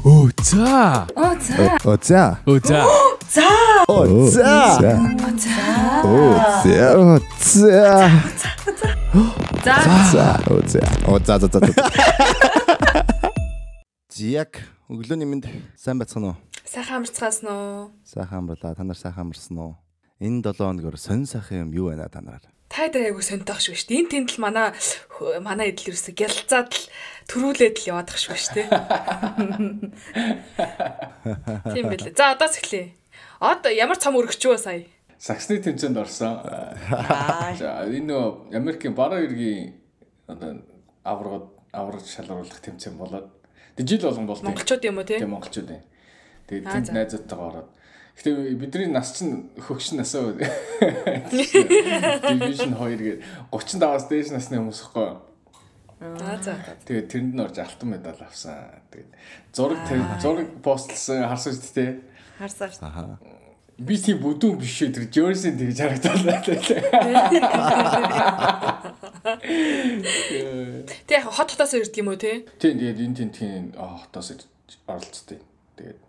오자. 오자. 오자. Зяг өглөөний минь сайн бацхан уу? Сайхан амарцгаасан уу? Сайхан амарлаа. Та нар сайхан амарсан уу? Энэ 7 хоногор сонь сайхан юм юу байна та нараар? Та дээр айгу сонтойх шүү дээ. Энэ тэнд л манай эдэл ерөөсө гялцаад л төрүүлээд л яваадах шүү дээ. Тийм байлээ. За одоо эхлэе. Одоо ямар цом өргөчөө сая? Саксны тэмцээнд орсон. За энэ нөө Америкийн баруун иргэний одоо аврагд шалруулах тэмцээн болоод жил болгон болдог. Монголчууд юм уу те? Тийм монголчууд юм. Тэгээд тэнд найзуудтайгаа ороод. Гэтэ бидний нас чинь хөгшин насаа. Division 2 гээд 35-аас дээш насны хүмүүс ихгүй. За. Тэгээд тэрэнд нь орж алтан медаль авсан. Тэгээд зураг постлсан харсан шүү дээ. Харсан шүү. Аха. Би тийм бүдүүн биш үү тэр Jersey тэгж харагдаад. Тэг хотоос ирдэг юм уу те? Тийм тэгээд энэ тентгийн хотоос оролцдог. Тэгээд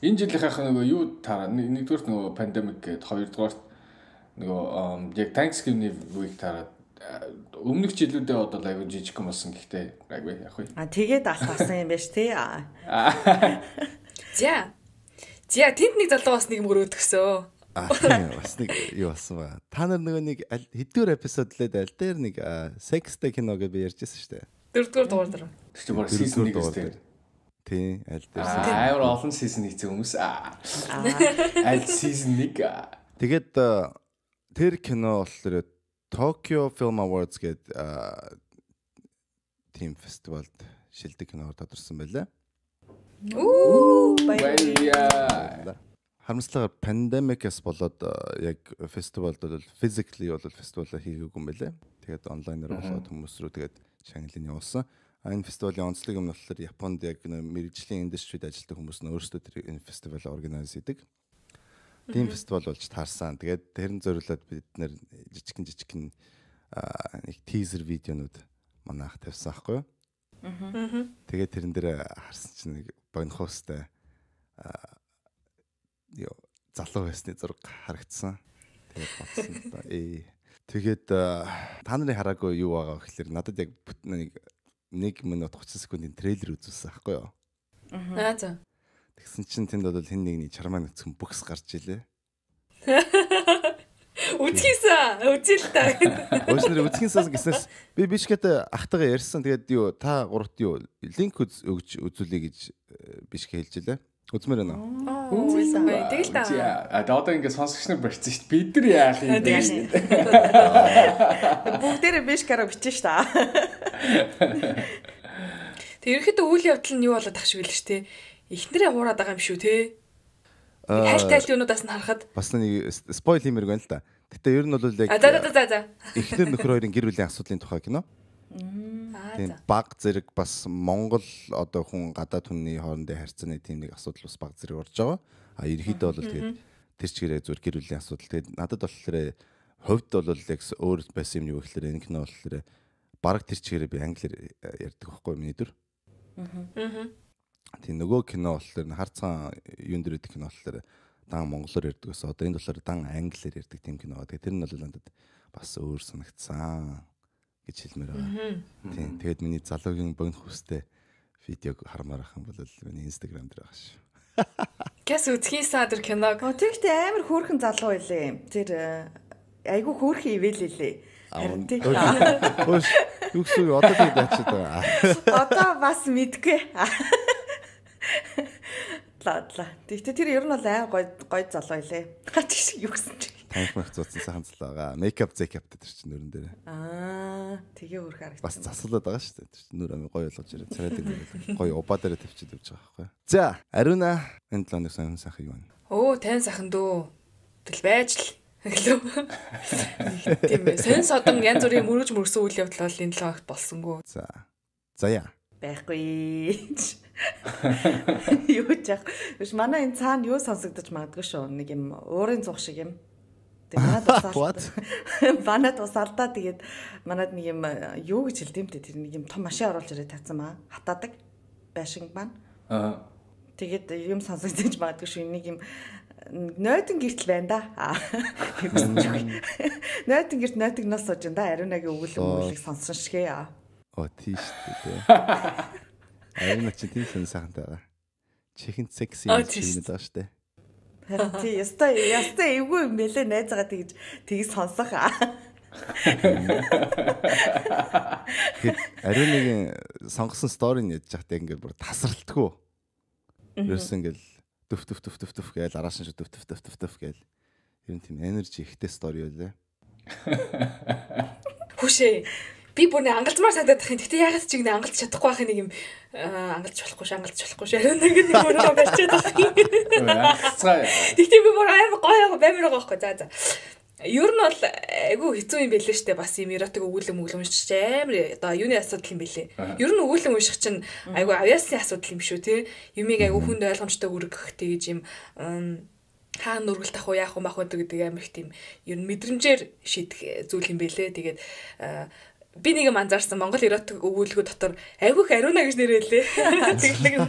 энэ жилийнхаа нөгөө юу таараа нэгдүгээр нөгөө пандемик гээд хоёрдугаар нөгөө яг Thanksgiving week таараа өмнөх жилүүдэд одоо айгүй жижиг юм болсон гэхдээ айгүй яг хөө. Тэгээд алхасан юм байна ш тий. За тэнд нэг залуу бас нэг мөрөөд өгсөө. Тийм бас нэг юу болсон ба. Та нар нөгөө нэг хэдгээр эпизод лээд аль дээр нэг секстэй кино гэж би ярьжсэн шүү дээ. 4-р дугаар дээр. Тэр чинь баг season 1 үстэй. Тийм аль дээр. Амар олон season хийсэн хүмүүс. Аль season 1. Тэгээд тэр кино болохоор Tokyo Film Awards гээд team фестивалд шилдэг киноор тодорсон байлаа. Баяа. Харамсалтай пандемикээс болоод яг фестивалд бол physically бол фестивалаа хийгээгүй юм байлаа. Тэгээд онлайнаар болоод хүмүүс рүү тэгээд шагналын явуулсан. Энэ фестивалийн онцлог юм нь болохоор Японд яг мэргэжлийн индустрид ажилладаг хүмүүс нь өөрсдөө тэр энэ фестивалаа органайз хийдэг. Тийм фестивал болж таарсан. Тэгээд тэрэн зориулаад бид нэр жижигхэн нэг тизер видеонууд манайх тавьсан аахгүй юу? Тэгээд тэрэн дээр харсан чинь нэг богинохостой залуу байсны зураг харагдсан. Тэгээд бодсон да. Тэгээд та нарын хараагүй юу байгаа гэхээр надад яг 1 минут 30 секундын трейлер үзүүлсэн аахгүй юу? За. Тэгсэн чинь тэнд бол хэн нэгний чармаа нүцгэн бүкс гарч илээ. Үзэл та. Өөрснөр үзхинсээс гиснээс би бишкэт ахтайгаа ярьсан. Тэгээд юу та гуравт юу линк өгч үзүүлэе гэж бишкэ хэлж илээ. Үзмээр байна. Үзсэн бай. Тэгэл та. Одоо ингэ сонсогч нар барьсан шүү дээ. Бид нар яах юм бэ? Бүгдээрээ биш гараа бичэн ш та. Тэг ерөөхдөө үйл явдал нь юу болоод ах шиг л ш тэ. Эхнэрээ хуураад байгаа юм шүү те. Хайлт юунуудаас нь харахад бас нэг спойл хиймээр байна л да. Гэтэ ер нь бол яг За. эхнэр нөхөр хоёрын гэр бүлийн асуудлын тухай кино. Тийм баг зэрэг бас Монгол одоо хүн гадаад хүнний хоорондын харьцааны тийм нэг асуудал бас баг зэрэг орж байгаа. Ерөнхийдөө бол тэгээд тэр чигээрээ зүгээр гэр бүлийн асуудал. Тэгээд надад болохоор хувьд бол яг өөр байсан юм юу гэхээр энэ кино болохоор баг тэр чигээрээ би англиар ярьдаг байхгүй миний дүр. Тийм нөгөө кино болохоор харцсан юун дээр байдаг кино болохоор дан монголоор ярьдаг гэсэн. Одоо энэ болохоор дан англиар ярьдаг тийм кино. Тэгээд тэр нь бол надад бас өөр санагдсан гэж хэлмээр байгаа. Тийм. Тэгээд миний залуугийн богино хүстэй видеог хармаар ах юм бол миний Instagram дээр байгаа шүү. Гэс үзхийсаа тэр киног. Тэгтээ амар хөөрхөн залуу байлээ. Тэр айгүй хөөрхөн ивэл лээ. Харин тийм. Хөөс югсгүй одоо тийм дайчаад байгаа. Одоо бас мэдгүй. Лаа. Тэгтээ тэр ер нь бол ай гой залуу илээ. Гачиг юу гэсэн чи. Таньх зууцсан сайхан залуу байгаа. Мейкап зэкаптэй тэр чинь нөрөн дээр. Тэгээ өөр харагдсан. Бас засуулаад байгаа шүү дээ. Тэр чинь нөр амин гоё болгож ирээ. Царайдаг гоё убаа дээр тавьчихад явж байгаа байхгүй. За, Ариуна энэ 7 хоног сайхан юу байна? Тань сайхан дөө. Тэл байж л. Гэлөө. Тийм ээ. Сэн содон янз бүрийн мөрөж мөрсөн үйл явдал бол энэ 7 хоногт болсонгүй. За яа. Байхгүй. Юу ч яах. Биш манай энэ цаана юу сонсогдож магадгүй шүү. Нэг юм уурын цуг шиг юм. Банад усаалдаа тэгээд манад нэг юм юу гэж хэлдэм те тэр нэг юм том машин оруулж ирээ тавьсан маа. Хатаадаг байшинг маань. Тэгээд юм сонсогдож магадгүй шүү. Нэг юм нойтон гэртэл байна да. Нойтон гэрт нойтогноос сууж энэ Ариунагийн өгүүлэг сонсон шигэ. Тийш дээ. Ариуна чи тийм сайхантай байгаа. Чихэн секси юм даа штэ. Тий, яста эвгүй юм бэлээ найзаагаа тэгж сонсох. Ариунагийн сонгосон сторийн яж захтай ингээд бүр тасралтгүй. Ерөөс ингээд төв гээл араас нь төв гээл юм тийм энержи ихтэй стори байлаа. Хүшээ. Би бүр нэг ангалзмаар санагдах юм. Гэтэ ягаад ч ингэ ангалж чадахгүй байх нэг юм ангалж болохгүй ш. Ариунаг нэг өөрөө барьчаад байх юм. Гэтэ би бүр амар гоё баймир байгаа байхгүй. За. Ер нь бол айгүй хэцүү юм байлээ штэ. Бас юм эротик өгүүлэг уншиж амар одоо юуны асуудал юм бэлээ. Ер нь өгүүлэг унших чинь айгүй авьяасны асуудал юм шүү те. Юмыг айгүй хүнд ойлгомжтой үргэх тэгж юм хаана нүргэлт ах уу яах уу мах уу гэдэг амар их тийм ер нь мэдрэмжээр шийдэх зүйл юм бэлээ. Тэгээд би нэг юм анзаарсан Монгол эротик өгүүлгүүд дотор айгүйх Ариуна гэж нэрэлээ. Тэглэг.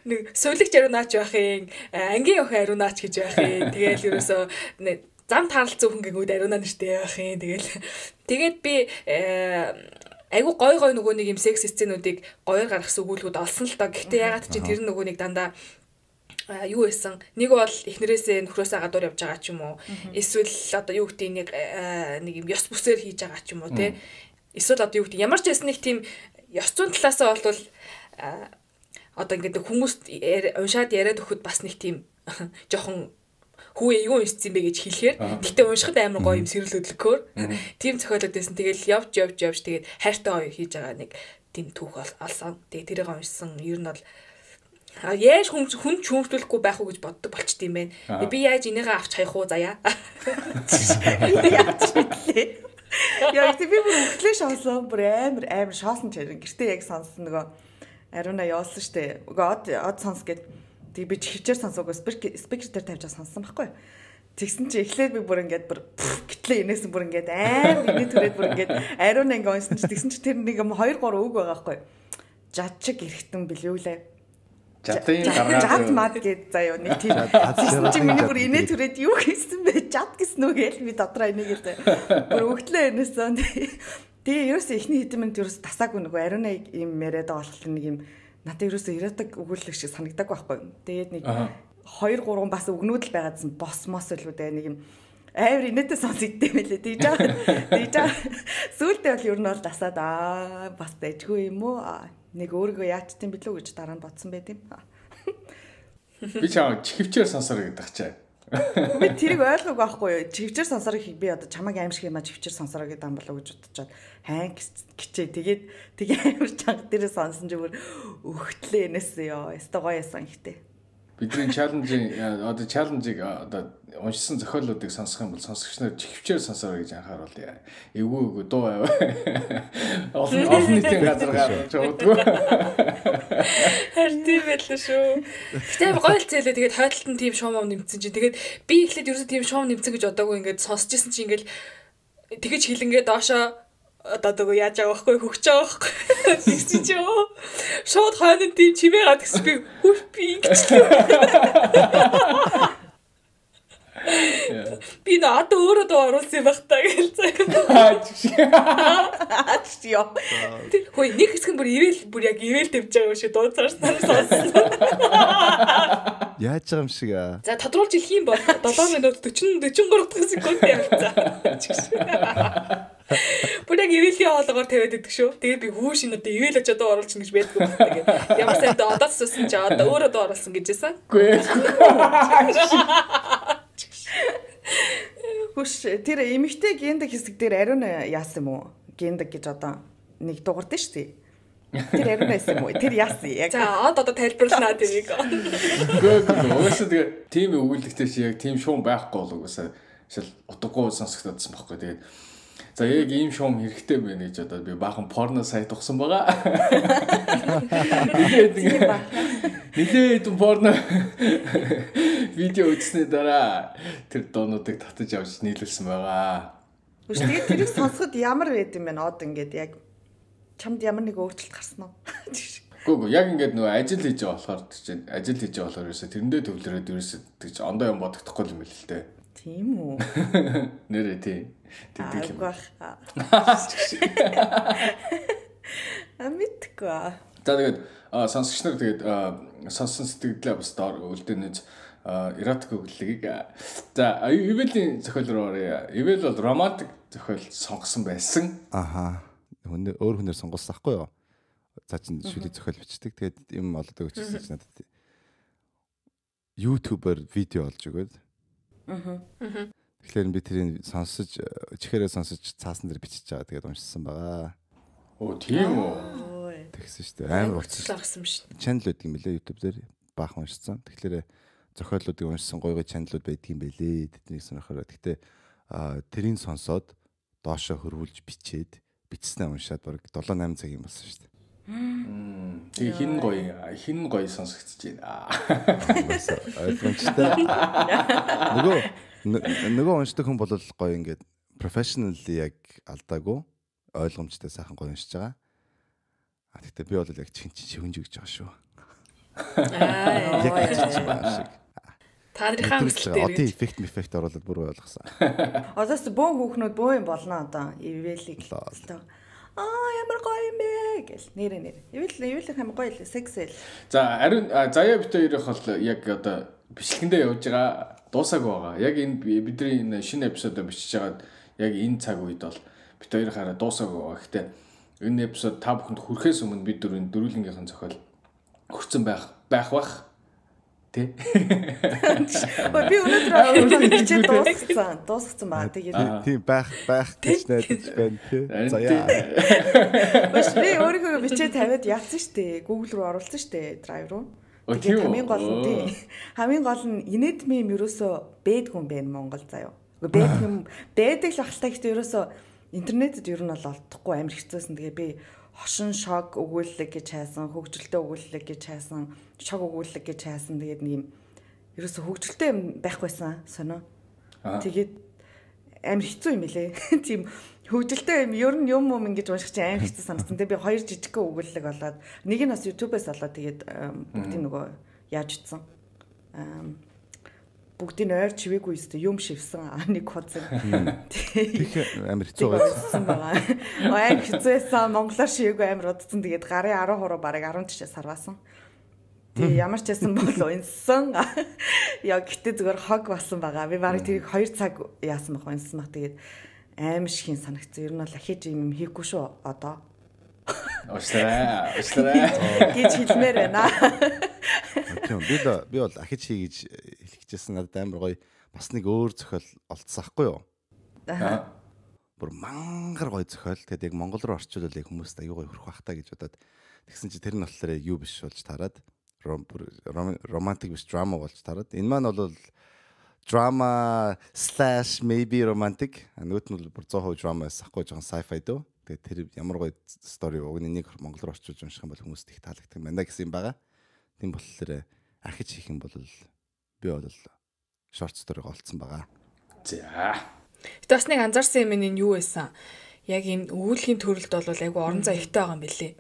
Нэг сувлагч Ариунаач байх юм, ангийн охин Ариунаач гэж байх юм. Тэгээл ерөөсөө зам таарал зөвхөн гингүүд Ариуна нэртэй байх юм. Тэгээд би айгүй гой нөгөө нэг юм секс сценүүдийг гоёор гаргасан өгүүлгүүд олсон л доо. Гэхдээ ягаад чи тэр нөгөө нэг дандаа юу байсан нэг бол эхнэрээсээ нөхрөөсөө гадуур явж байгаа ч юм уу эсвэл одоо юу гэдэг нэг юм ёс бүсээр хийж байгаа ч юм уу те эсвэл одоо юу гэдэг ямар ч байсан нэг тийм ёс зүйн талаасаа бол одоо ингээд хүмүүст уншаад яриад өгөхөд бас нэг тийм жоохон хүү юу уншсан бэ гэж хэлэхээр гэтээ уншихад амар гоё юм сэрэл хөдлөхөөр тийм зохиолод байсан. Тэгэл явж тэгээд хайртай гоё хийж байгаа нэг тийм түүх олсон. Тэгээд тэрийг уншсан ер нь бол яаж хүн чөмжлүүлэхгүй байх уу гэж боддог болчт юм байна. Би яаж энийгээ авч хаях уу заяа. Яа би бүр өглөө шоосон бүр амар шоосон ч гэртээ яг сонссон нөгөө Ариуна явуулсан штэ. Од сонс гэд тэг би хөвчээр сонсоогүй спикер дээр тавьж сонссон байхгүй. Тэгсэн чи эхлээд би бүр ингээд бүр гэтлээ инээсэн бүр ингээд амар иний төрөөд бүр ингээд Ариуна ингээд унсан чи тэгсэн чи тэр нэг юм 2 3 үг байгаа байхгүй. Жад чиг эрэхтэн билүүлээ. Жад мад гээд заяа нэг тийм чи миний бүр инээ түрээд юу хийсэн бэ? Жад гэсэн үг ээл би дотроо энийг л бүр өгтлээ энэсэн. Тэгээ ерөөсөө эхний хэдэн минут ерөөсөө тасаагүй нөгөө Ариуна юм яриад байгаа болохоор нэг юм надад ерөөсөө ирээдэг өгүүлэг шиг санагдаагүй байхгүй. Тэгээд нэг 2 3 бас өгнүүд л байгаадсан босмос л үү нэг юм амар инээтэй сонсогдсон байлээ. Тэгж байгаа. Сүүлдээ бол ер нь бол дасаад бас дэжгүй юм уу? Нэг өөрийгөө яатсан билүү гэж дараа нь бодсон байт юм. Би чам чихвчээр сонсороо гэдэг чаа. Би тэрийг ойлгоогүй байхгүй юу? Чихвчээр сонсороо би одоо чамаг аим шиг юм а чихвчээр сонсороо гэдэг юм болов уу гэж бодчиход хайн гिचээ. Тэгээ амар чанга дээрээ сонсон ч бүр өгтлээ энэс ёо. Өстой гоё ясан ихтэй. Бидний чаленжийг одоо уншсан зохиолуудыг сонсох юм бол сонсогч нар чихвчээр сонсороо гэж анхааруулъя. Эвгүй дуу аваа. Олон нийтийн газар гарч удгүй. Харин тийм байлаа шүү. Гэтэ гоё л зээлээ тэгээд хойдолтон тийм шоу нэмсэн чинь тэгээд би эхлээд ерөөсөө тийм шоу нэмсэн гэж бодоагүй ингээд сонсож исэн чинь ингээд тэгэж хилэнгээ доошоо одоо дөгөө яаж байгаа байхгүй хөгч байгаа байхгүй тэгсэн чи ёо шууд хойно тийм чимээ гад гэсэн би хүү би ингэчлээ би надад өөрөө доо оруулсан юм байх та гэж яа хөөе нэг хэсэг нь бүр яг ивэл тавьж байгаа шүү дууцаарснаар сонссон яаж байгаа юм шиг аа за тодруулж хэлэх юм бол 7 минут 43 дахь секунд явцгаа бүр яг ивэл хоолоогоор тавиад идэх шүү. Тэгээд би хүүш энэ одоо ивэл очоод оруулчихна гэж байдгүй байна. Тэгээд ямар сайн одоо суусан ч одоо өөрөө доо оруулсан гэж байсан. Үгүй. Хүш тэр эмэгтэй гендэг хэсэг дээр Ариуна яасан юм уу? Гендэг гэж одоо нэг дуурд нь шүү. Тэр Ариуна яасан юм уу? Тэр яасан яг. За одоо тайлбарлана тэрийг. Угаасаа тэгээ тийм өгүүлэгтэй чи яг тийм шуум байхгүй бол угаасаа шил утгагүй сонсогдсон байхгүй. Тэгээд за яг ийм шуум хэрэгтэй байна гэж одоо би баахан порно сайт ухсан байгаа. Нилээд порно видео үзсний дараа тэр доонуудыг татаж авч нийлүүлсэн байгаа. Үгүй тэгээд тэрийг сонсоход ямар байд юм бэ? Од ингээд яг чамд ямар нэг өөрчлөлт гарсан уу? Гүг яг ингээд нөгөө ажил хийж байгаа болохоор чинь ажил хийж байгаа болохоор ерөөсө тэрэндээ төвлөрөөд ерөөсө тэгж ондоо юм бодогдохгүй юм байл л дээ. Тийм үү? Нэрээ тий. Тэгдэг юм. Амитгүй. За тэгээд сонсогч нар тэгээд сонсон сэтгэлдээ бас доор үлдээнэж эротик өгүүлгийг. За Ивэл зохиол руу оръё. Ивэл бол романтик зохиол сонгосон байсан. Аха. Өөр хүнээр сонгосон ахгүй юу? Цаа чин шүлэг зохиол бичдэг. Тэгээд юм олоод өгч ирсэн ч надад. YouTube-оор видео олж өгөөд. Тэгэхээр би тэрийг сонсож, чихээрээ сонсож цаасан дээр бичиж байгаа. Тэгээд уншсан байгаа. Оо тийм үү. Тэгсэн шүү дээ. Амар уцлаагсан шүү. Чанал байдаг юм билээ YouTube дээр баахан уншсан. Тэгэхээр зохиолуудыг уншсан гоё чаналууд байдаг юм билээ. Тэднийг сонирхороо. Гэхдээ тэрийг сонсоод доошоо хөрвүүлж бичээд бичснээ уншаад баг 7-8 цаг юм болсон шүү дээ. Тэгээ хин гоё сонсогдож байна. Ойлгомжтой. Нөгөө уншдаг хүн бол гоё ингээд professionally яг алдаагүй ойлгомжтой сайхан гоё уншиж байгаа. Гэхдээ би бол яг шивэнж өгч байгаа шүү. Яг чинь баа шиг. Та нарынхаа хүсэл дээр одоо эффект оруулаад бүр ойлгосон. Одоос бөөн хүүхнүүд бөө юм болно одоо. Ивэлийг л. Ямар гоё юм бэ гэл нэрээ. Ивэл хэм гоё л сексэл. За ариун заяа бит хоёрын хол яг одоо бичлэгэндээ явж байгаа дуусаагүй байгаа. Яг энэ бидний энэ шинэ эпизодоо бичиж байгаад яг энэ цаг үед бол бит хоёрын хараа дуусаагүй байгаа. Гэхдээ энэ эпизод та бүхэнд хүрэхээс өмнө бид дөрвөлнгийнхэн зохиол хүрсэн байх бах. Тэ. Би өнөөдөр бичиж дуусгацсан баа. Тэгээд тийм байх гэж найдаж байна тий. Заяа. Бас би өөрийгөө бичиж тавиад яатсан штэ. Google руу оруулсан штэ, Drive руу. Тэгээд хамгийн гол нь инээдми юм ерөөсөө бэдгүй юм байна Монгол заяа. Бэдг юм бэдэг л ахaltaа гэхдээ ерөөсөө интернетэд ер нь бол олдохгүй амар хэцүүсэн. Тэгээ би хошин шог өгүүлэлэг гэж хайсан, хөгжилтэй өгүүлэлэг гэж хайсан, шог өгүүлэлэг гэж хайсан. Тэгээд нэг юм ерөөсө хөгжилтэй юм байхгүйсэн сонио. Тэгээд амар хэцүү юм лээ. Тийм хөгжилтэй юм ер нь юм ингэж унших чинь амар хэцүү санагдсан. Тэгээд би 2 жижигхэн өгүүлэлэг болоод нэг нь бас YouTube-аас олоод тэгээд бүгдийг нөгөө яаж утсан. Бүгдийг ойр чивээгүй өстө юм шивсэн нэг хуцаг. Тэгэхээр амар хэцүү байсан байгаа. Амар хэцүүсэн монголоор шивээгүй амар удцсан. Тэгээд гарын 10 хуруу бараг 10 тишээ сарваасан. Тэгээ ямар ч байсан бол унсан. Яа гэтээ зүгээр хог болсон байгаа. Би бараг тэрийг 2 цаг яасан байх унсан баг. Тэгээд амар шхийн санагцсан. Ер нь бол ахиж юм хийхгүй шүү одоо. Уушлаа. Гэж хэлмээр байна. Тийм би бол ахиж хий гэж хэлчихсэн надад амар гоё бас нэг өөр зохиол олдсон ахгүй юу? Аа. Бүр мангар гоё зохиол. Тэгээд яг монгол руу орчуулвал яг хүмүүст аюу гоё хүрэх бах та гэж бодоод тэгсэн чи тэр нь болохоор юу биш болж тараад романтик биш драма болж тараад. Энэ маань бол drama / maybe romantic. Нөгөөт нь бүр 100% drama эсэхгүй жоохон sci-fi дөө. Тэгээд тэр ямар гоё story уг нэг монгол руу орчуулж унших юм бол хүмүүст их таалагддаг юм байна гэсэн юм байгаа. Тийм болохоор архиж хийх юм бол би бол short story-г олцсон байгаа. За. Гэтэ бас нэг анзаарсан юм нь юу байсан? Яг энэ өгүүллийн төрөлд бол айгу орон зай ихтэй байгаа юм билий.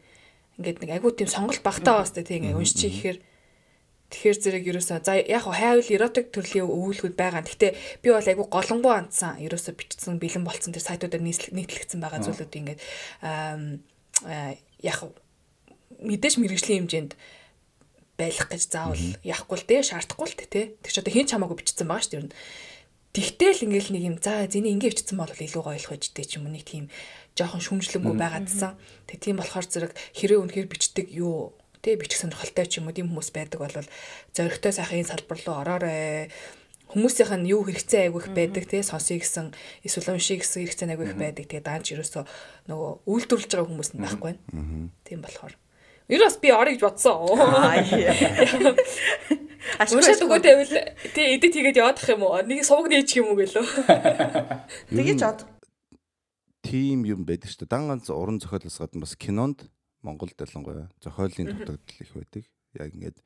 Ингээд нэг айгу тийм сонголт багтаа байгаа сте тийм уншчих ихээр тэгэхээр зэрэг ерөөсөө за яг хайвал эротик төрлийн өгүүлбүүд байгаа. Гэтэ би бол айгу голонгоо андсан. Ерөөсөө бичсэн бэлэн болцсон тэр сайтуудаар нийтлэгдсэн байгаа зүйлүүд ингээд яг мэдээж мэрэгжлийн хэмжээнд байлах гэж заавал яахгүй л дээ шаардахгүй л дээ тэг ч одоо хин ч хамаагүй бичсэн байгаа шүү дээ. Тэгтэл ингээл нэг юм за зэний ингэ бичсэн бол илүү гоё ойлгох гэж дээ ч юм уу нэг тийм жоохон шүмжлэнгүй байгаадсан. Тэг тийм болохоор зэрэг хэрэг үнэхээр бичдэг юу тэг бичих сонирхолтой ч юм уу тийм хүмүүс байдаг бол зоригтой сайхан салбар руу ороорой. Хүмүүсийнх нь юу хэрэгцээ айгүйх байдаг тий сонсъё гэсэн эсвэл уншия гэсэн хэрэгцээ айгүйх байдаг. Тэгээ даанч ерөөсөө нөгөө үйлдвэрлэж байгаа хүмүүс нь байхгүй байна. Тийм болохоор ерөөс би орё гэж бодсон. Ашигшаад өгөө тавил тий эдит хийгээд яваадах юм уу? Нэг сувг нээчих юм уу гэлөө. Тэгэж од. Тим юм байдаг шүү дээ. Дан ганц уран зохиолоос гадна бас кинонд Монголд ялангуяа зохиолын дутагдал их байдаг. Яг ингээд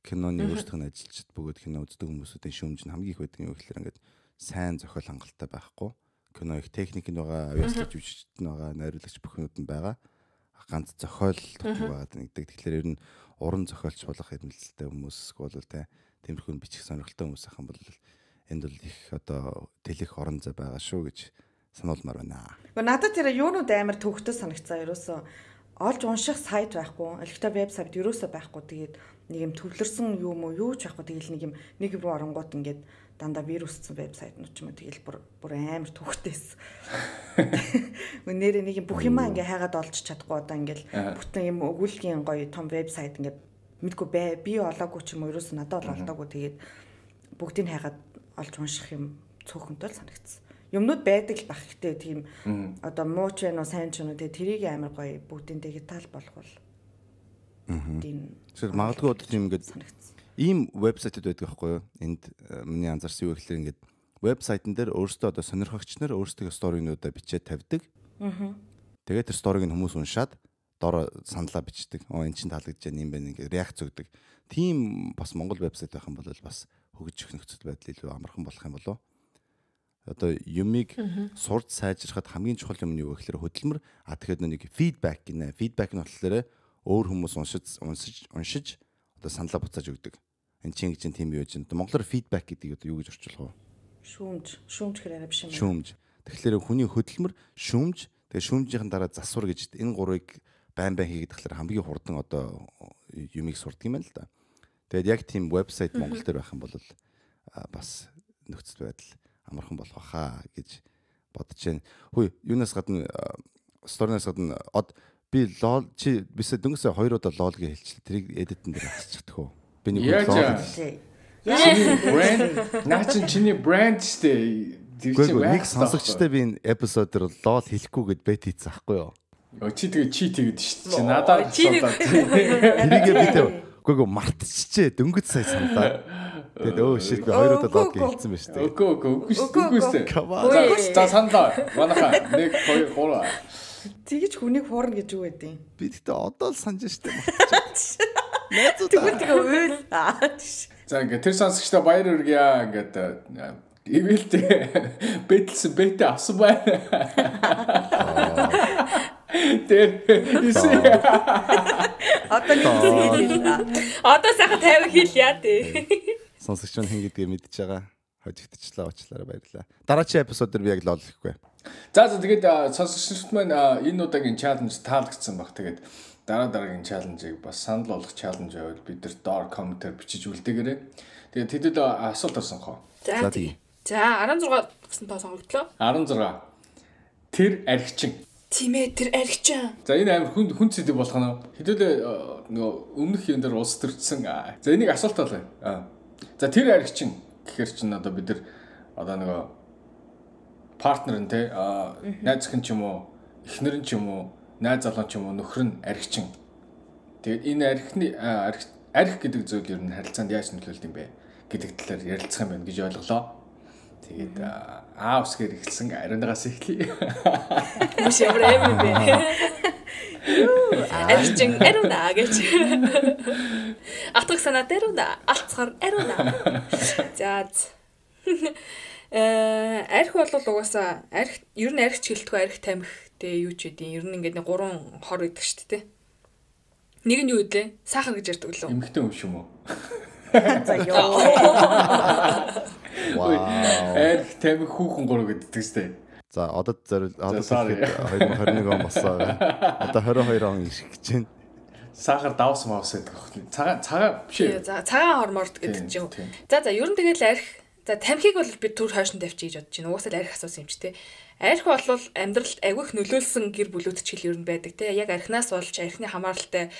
киноны өөрсдөх нь ажилчид бөгөөд кино үздэг хүмүүсүүдийн шүүмж нь хамгийн их байдаг юм гэхэлэр ингээд сайн зохиол хангалттай байхгүй. Кино их техник нь байгаа, авиаслаж жүжигчд нь байгаа, найруулагч бүхнүүд нь байгаа. ганц зохиол байгаа нэгдэг. Тэгэхээр ер нь уран зохиолч болох эрмэлзэлтэй хүмүүс бол те тиймэрхүү бичих сонирхолтой хүмүүс ахын бол энд бол их одоо тэлэх орон зай байгаа шүү гэж сануулмаар байна. Гэхдээ надад тэр юунууд амар төвхтөд санагцсан. Ерөөсөө олж унших сайт байхгүй, электронный вебсайт ерөөсөө байхгүй. Тэгээд нэг юм төвлөрсөн юм уу юу ч байхгүй. Тэгэл нэг рүү оронгууд ингээд дандаа вирусцсан вебсайтнууд ч юм уу тэгэл бүр амар төвхтэйс. Үнээрээ нэг юм бүх юмаа ингээ хайгаад олж чадахгүй одоо ингээл бүтэн юм өгүүлгийн гоё том вебсайт ингээ мэдгүй би олоогүй ч юм уу ерөөсөө надад олоогүй. Тэгээд бүгдийг хайгаад олж унших юм цөөхөнтэй л санагдсан. Юмнууд байдаг л бах гэхдээ тийм одоо муу ч вэ нөө сайн ч вэ тэгээ тэрийг амар гоё бүгдийн дигитал болгол. Тийм. Тэгэхээр магадгүй одоо тийм ингээд ийм вебсайтууд байдаг байхгүй юу? Энд миний анзаарсан юу гэхээр ингээд вебсайтн дээр өөрсдөө одоо сонирхогч нар өөрсдөө сторинуудаа бичээд тавьдаг. Тэгээд тэр сториг нь хүмүүс уншаад доор саналаа бичдэг. Эн чинь таалагдж байна юм байна ингээд реакц өгдөг. Тийм бас Монгол вебсайт байх юм бол бас хөгжих нөхцөл байдал илүү амархан болох юм болов. Одоо юмыг сурч сайжрахад хамгийн чухал юм нь юу гэхээр хөдөлмөр тэгэхээр нэг фидбек гинэ. Фидбек нь болохоор өөр хүмүүс уншиж одоо саналаа буцааж өгдөг. Энд чинь гэж тийм юу гэж. Монголоор фидбек гэдэг одоо юу гэж орчуулах вэ? Шүүмж хэрэг биш юм. Шүүмж. Тэгэхээр хүний хөдөлмөр шүүмж, тэгээ шүүмжийн дараа засвар гэж энэ гурыг байн хийгээд тэгэхээр хамгийн хурдан одоо юмыг сурдаг юм байна л да. Тэгээд яг тийм вебсайт Монгол дээр байх юм бол бас нөхцөл байдал амархан болох байхаа гэж бодож байна. Хөөе, юунаас гадна сторинаас гадна би лол чи бисээ дөнгөсөө 2 удаа лолгийн хэлчихлээ. Тэрийг эдитэн дээр хасчих чадах уу? Би нэг лол. Чиний брэнд, наачин чиний брэнд штэ. Нэг сонсогчтой би энэ эпизод дээр лол хэлэхгүй гэд бэт хийцэн ахгүй юу? Чи тэгээд штэ. Чи надад асуулаа. Тэрийгээ би үгүй мартчихжээ. Дөнгөж сая саналаа. Тэгээд shit би 2 удаа лог хэлсэн байна шүү дээ. Үгүй. За саналаа. Манайха 1 2 3. Тэгэж хүнийг хуурна гэж юу байдیں۔ Би тэгтээ одоо л санаж штэ. Тэгвэл тэгээ уйл. За ингээд тэр сонсогчтой баяр хүргье. Ингээд ивэлтэй бэтэлсэн бэтэ авсан байна. Тэр одоо одоо сайхан 50 хил яа тий. Сонсогч нь хэн гэдгийг мэдчихэж байгаа. Хожигдчихлаа уучлаарай баярлалаа. Дараагийн эпизод дээр би яг л олохгүй. За тэгээд сонсогчдод маань энэ удаагийн чаленж таалагдсан баг. Тэгээд дараагийн чаленжийг бас санал болгох чаленж байвал бид нар доор комментээр бичиж үлдээгээрэй. Тэгээд тэдэд асуулт орсон хоо. За тий. За 16 гэсэн тоо сонгогдлоо. 16. Тэр архичин. Тийм ээ тэр архичин. За энэ амар хүн цэдэг болох нь хэдүүлээ нөгөө өмнөх юм дээр улс төрчихсөн. За энийг асуулт болоо. За тэр архичин гэхэр чинь одоо бид нар одоо нөгөө партнер нь те найз хэн ч юм уу эхнэр нь ч юм уу найз залуу ч юм уу нөхөр нь архичин. Тэгээд энэ архи гэдэг зүйл ер нь харилцаанд яаж нөлөөлд юм бэ гэдэг талаар ярилцах юм байна гэж ойлголоо. Тэгээд усгээр эхэлсэн ариунаас эхлэе. Мөш ямар юм бэ? Архичин ариуна гэж. Атгах санаа ариуна, алцгаар ариуна. За. Архи бол угаасаа архи ер нь архич гэлтгүй архи тамхи тэ юу ч үдийн ер нь ингээд 3 хор идэг шүү дээ. Нэг нь юу вэ? Сахар гэж ярьдаг лөө. Эмхтэн юм шүү мө. За ёо. Вау. Архи тамхи хүүхэн 3 гэдэг шүү дээ. За одоо 2021 он болсон. Одоо 22 он шиг гэж байна. Сахар давс мавс гэдэг байна. Цагаан биш ээ. За цагаан хорморт гэдэг чинь. За ер нь тэгэл архи за тамхиг бол би түр хойшин тавьчих гэж бодож байна. Угаасаа архи асуусан юм чи тээ. Архи бол амьдралд агиих нөлөөлсөн гэр бүлүүд ч хэл ер нь байдаг те. Яг архинаас болж архины хамааралтай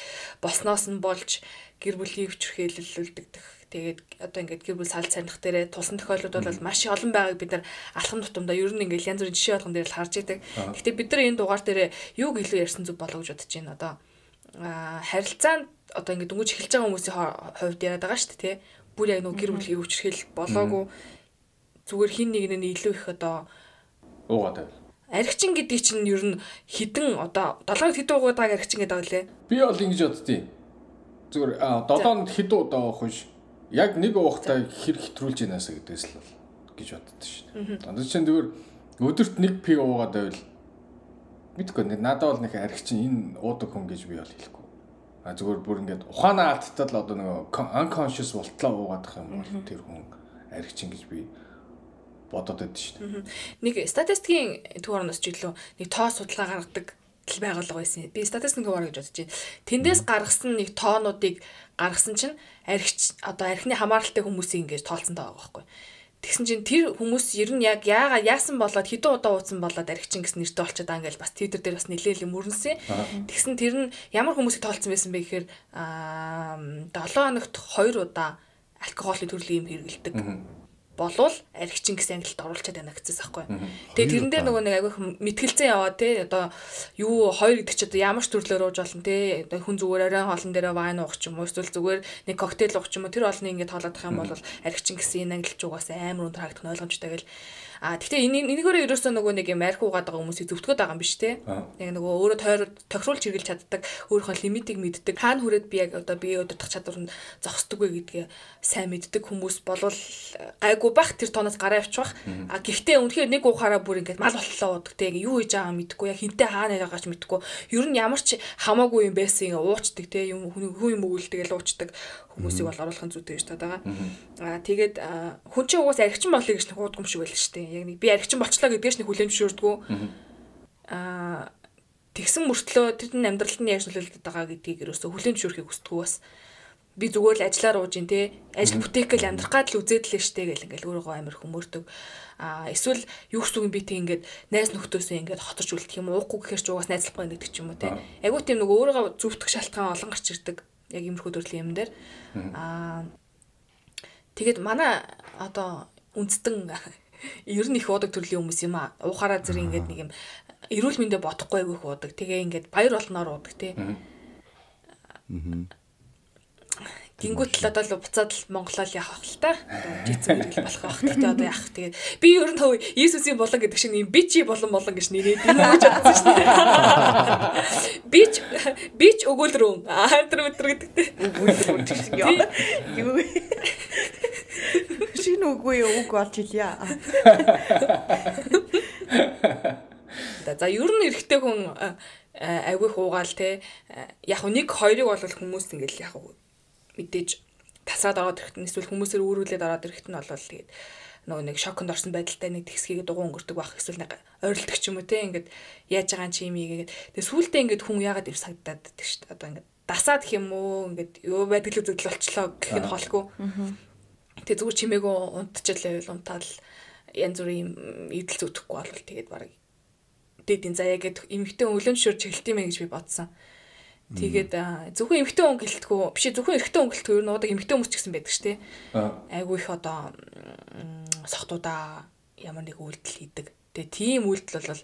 болсноос нь болж гэр бүлийн хүчрхийлэлүүлдэг. Тэгээд одоо ингээд гэр бүл салж сандах дээрээ тулсан тохиолдлууд бол маш олон байгааг бид нар алхам тутамдаа ер нь ингээд янз бүрийн жишээ болгон дээр л харж идэг. Гэхдээ бид нар энэ дугаар дээрээ юуг илүү ярьсан зүг болов гэж бодож байна. Одоо харилцаанд одоо ингээд дөнгөж эхэлж байгаа хүмүүсийн хувьд яриад байгаа шүү дээ те. Бүр яг нэг гэр бүлийн хүчрхийлэл болоогүй зүгээр хин нэг нь илүү их одоо уугаад байв. Архичин гэдэг чинь ер нь хідэн одоо 7-д хэдэн уугаад байгааг архичин гэдэг байлээ. Би бол ингэж боддتي. Зүгээр 7-д хэдэн удаа уух биш. Яг нэг уухтаа хэр хэтрүүлж яанаас гэдгээс л гэж боддоо шүү дээ. Дандаа чинь зүгээр өдөрт 1 пи уугаад байвал мэдгүй надад бол нэг аригчин энэ уудаг хүн гэж би бол хэлэхгүй. Зүгээр бүр ингээд ухаанаа алдтал одоо нэг unconscious болтлоо уугаадах юм бол тэр хүн аригчин гэж би бодоод байдаг шүү дээ. Нэг статистикийн төв орноос ч илүү нэг тоо судалгаа гаргадаг байгууллага байсан. Би статистикийн төв орно гэж бодож байна. Тэндээс гаргасан нэг тоонуудыг гаргасан чинь одоо архины хамааралтай хүмүүсийг ингэж тоолцсон байгаа байхгүй. Тэгсэн чинь тэр хүмүүс ер нь яг яасан болоод хэдэн удаа уусан болоод архичин гэсэн нэртэй болчиход байгаа ингээл бас Twitter дээр бас нэлээдэл мөрнөсөн. Тэгсэн тэр нь ямар хүмүүсийг тоолцсон байсан бэ гэхээр 7 хоногт 2 удаа алкоголын төрлийн юм хэрэгэлдэг. Болвол архичин гэсэн ангилалд оруулчаад байна гэсэн байхгүй. Тэгээ тэрэн дээр нөгөө нэг агиох мэтгэлцэн яваа те одоо юу 2 гэдэг чи одоо ямар ч төрлөөр ууж болно те одоо хүн зүгээр оройн хоолн дээр вайн уух ч юм уу эсвэл зүгээр нэг коктейл уух ч юм уу тэр олныг ингээд тоолоодох юм бол архичин гэсэн энэ ангилалч угаас амар өндөр харагдах нь ойлгомжтой гэл. Гэхдээ энийгээрээ ерөөсөө нөгөө нэг юм архи угаад байгаа хүмүүсийг зөвтгöd байгаа юм биш те. Яг нөгөө өөрөө тохируулж хэрэглэж чаддаг, өөрийнхөө лимитийг мэддэг. Хаана хүрээд би яг одоо бие удирдах чадвар нь зогсдог вэ гэдгээ сайн мэддэг хүмүүс болвол гайгүй бах тэр тооноос гараа явчих. Гэхдээ үнэхээр нэг уухаараа бүр ингээд мал болтлоо уудаг те. Юу хийж байгаа мэдгүй, яг хинтээ хаана байгаач мэдгүй. Ер нь ямар ч хамаагүй юм байсан уучдаг те. Хүн юм өгүүлдэг л уучдаг хүмүүсийг бол оруулахын зүйтэй гэж таадаг. Тэгээд хүн чинь угаас архичин болъё гэж нэг уудах юм шиг байл шүү дээ. Яг нэг би архичин болчлоо гэдгээс нэг хүлээн зөвшөөрдгөө. Тэгсэн мөртлөө тэрний амьдралд нь яаж нөлөөлдөг байгаа гэдгийг ерөөсө хүлээн зөвшөөрөхийг хүсдэг бас. Би зүгээр л ажиллаар ууж ин те. Ажил бүтээгэл амьдрах гад л үзээд л штэ гэл ингээл өөрийгөө амар хүмүүрдэг. Эсвэл юу гэсэн би тэг ингээд найз нөхдөөсөө ингээд хоторч үлдэх юм уухгүй гэхээр ч угаас найзлахгүй гэдэг ч юм уу те. Айгуу тийм нөгөө өөрийгөө зүвтэх шалтгаан олон гарч ирдэг. Яг иймэрхүү төрлийн юм дээр. Тэгээд манай одоо үндэстэн ер нь их уудаг төрлийн хүмүүс юм аа. Уухаараа зэрэг ингээд нэг юм эрүүл мэндэ бодохгүй айгүйх уудаг. Тэгээ ингээд баяр болноор уудаг тий. Гингүүт л одоо л буцаад л Монголоо явах л та. Жицэн мэрэгэл болох байх. Тэгтээ одоо яах. Тэгээд би ер нь тав Иесусийн болон гэдэг шиг юм бичи болон гэж нэрээд юм гэж бодсон шүү дээ. Бич өгөөл рүү. Тэр гэдэгтэй. Өгөөл рүү. Юу. Шинэ үгүй үг болж илья. За ер нь эрэгтэй хүн айгүй хуугаал те. Яг нэг хоёрыг бол хүмүүс ингээл яг мэдээж тасраад ороод ирэхэд нь эсвэл хүмүүсээр үүрүүлээд ороод ирэхэд нь бол тэгээд нөгөө нэг шоконд орсон байдалтай нэг тэгсгийг дугуй өнгөрдөг байх эсвэл нэг ойрлдог ч юм уу те ингээд яаж байгаа юм чи ийгээд тэгээд сүултээ ингээд хүн яагаад ив сагдаад байдаг шүү дээ одоо ингээд дасаад гэх юм уу ингээд юу байдаг л үзэгдэл болчлоо гэх нь холгүй тэгээд зүгээр чимээгөө унтчихлаа унтаал янз бүрийн идэл зүтгэхгүй бол тэгээд бараг дээдийн заяа гэд эмэгтэй өлөн шүр чиглэлт юм гэж би бодсон. Тэгээд зөвхөн эмэгтэй хүн гэлтгүү биш зөвхөн эрэгтэй хүн гэлтгүү ер нь удаг эмэгтэй хүмүүс ч гэсэн байдаг шүү дээ. Айгу их одоо сохтуудаа ямар нэг үйлдэл хийдэг. Тэгээд тийм үйлдэл бол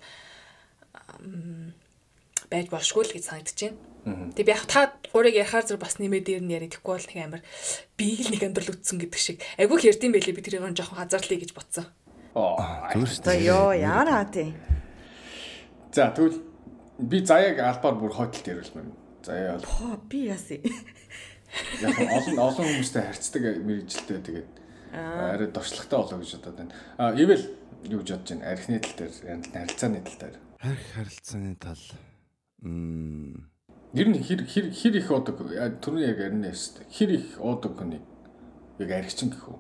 байж болшгүй л гэж санагдаж байна. Тэгээд би яг та гурыг ярихаар зүр бас нэмээд дээр нь ярихгүй бол нэг амар би л нэг амьдрал үтсэн гэдэг шиг. Айгу их ярдсан байлээ би тэрийг жоохон хазаарлаа гэж бодсон. Зүгээр шүү дээ. Йоо яараа тий. За тэгвэл би заяаг албаар бүр хойдолд ярилмаа. Заяа бол би яасэ. Яг олон хүмүүстэй харьцдаг мэрэгжилтэй тэгээд арай дуршлагтай болоо гэж бодоод байна. Ивэл юу гэж бодож байна? Архины тал дээр, харилцааны тал дээр. Харилцааны тал. Ер нь хэр их уудаг түрүү яг ярина шүү дээ. Хэр их уудаг хүний яг архичин гэх үү?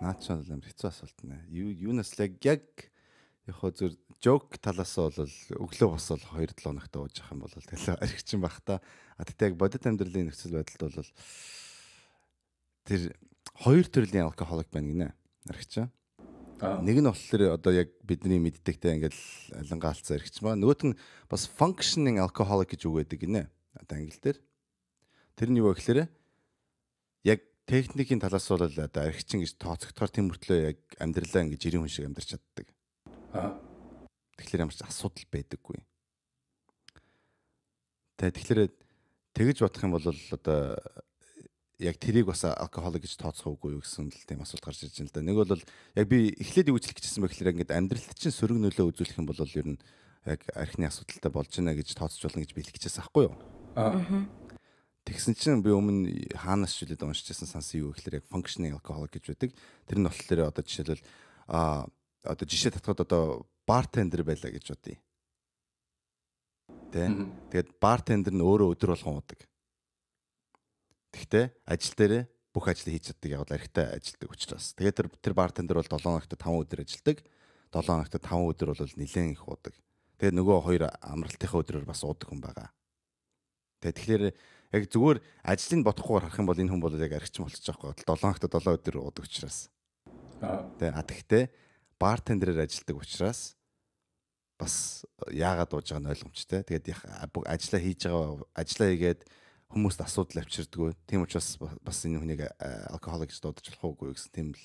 Наад ч бол амар хэцүү асуулт нэ. Юунаас л яг зөв жок талаас бол өглөө босвол 2-7 хоногт ууж явах юм бол тэгэл архичин бах та. Тэгтээ яг бодит амьдралын нөхцөл байдалд бол тэр хоёр төрлийн алкоголик байна гинэ. Архичин. Нэг нь болохоор одоо яг бидний мэддэгтэй ингээл алангаалцсан архичин ба нөгөөт нь бас functioning alcoholic гэж үг байдаг гинэ. Одоо англи дээр. Тэр нь юу вэ гэхээр яг техникийн талаас бол одоо архичин гэж тооцогдохоор тийм мөртлөө яг амьдралаа ингэж 90 хүн шиг амьдарч чаддаг. Тэгэхээр ямар ч асуудал байдаггүй. Тэгэхээр тэгэж бодох юм бол одоо яг тэрийг бас алкоголик гэж тооцох уугүй юу гэсэн л тийм асуулт гарч ирж байна л да. Нэг бол яг би эхлээд юу гэж хэлэх гэжсэн бэ гэхээр ингээд амьдралд чинь сөрөг нөлөө үзүүлэх юм бол ер нь яг архины асуудалтай болж байна гэж тооцож болно гэж би хэлэх гэжсэн аахгүй юу? Тэгсэн чинь би өмнө хаанаас ч үлээд уншижсэн сансан юу гэхээр яг functioning alcoholic гэж байдаг. Тэр нь болохоор одоо жишээлбэл одоо жишээ татхад одоо бартендер байлаа гэж бодъё. Тэ. Тэгээд бартендер нь өөрөө өдөр болгон уудаг. Тэгтээ ажил дээрээ бүх ажлыг хийж чаддаг яг л архитай ажилдаг учраас. Тэгээд тэр бартендер бол 7 хоногт 5 өдөр ажилдаг. 7 хоногт 5 өдөр бол нэлээд их уудаг. Тэгээд нөгөө хоёр амралтынхаа өдрөөр бас уудаг хүн байгаа. Тэгэхээр яг зүгээр ажлыг бодохгүйгээр харах юм бол энэ хүн бол яг архич болчих жоохгүй. 7 хоногт 7 өдөр уудаг учраас. Тэгтээ бартендерээр ажилдаг учраас бас яагаад ууж байгаа нь ойлгомжтой. Тэгээд ажиллаа хийж байгаа ажиллаа хийгээд хүмүүст асуудал авчирдаггүй. Тийм учраас бас энэ хүнийг алкоголик гэж дуудаж болохгүй гэсэн тийм л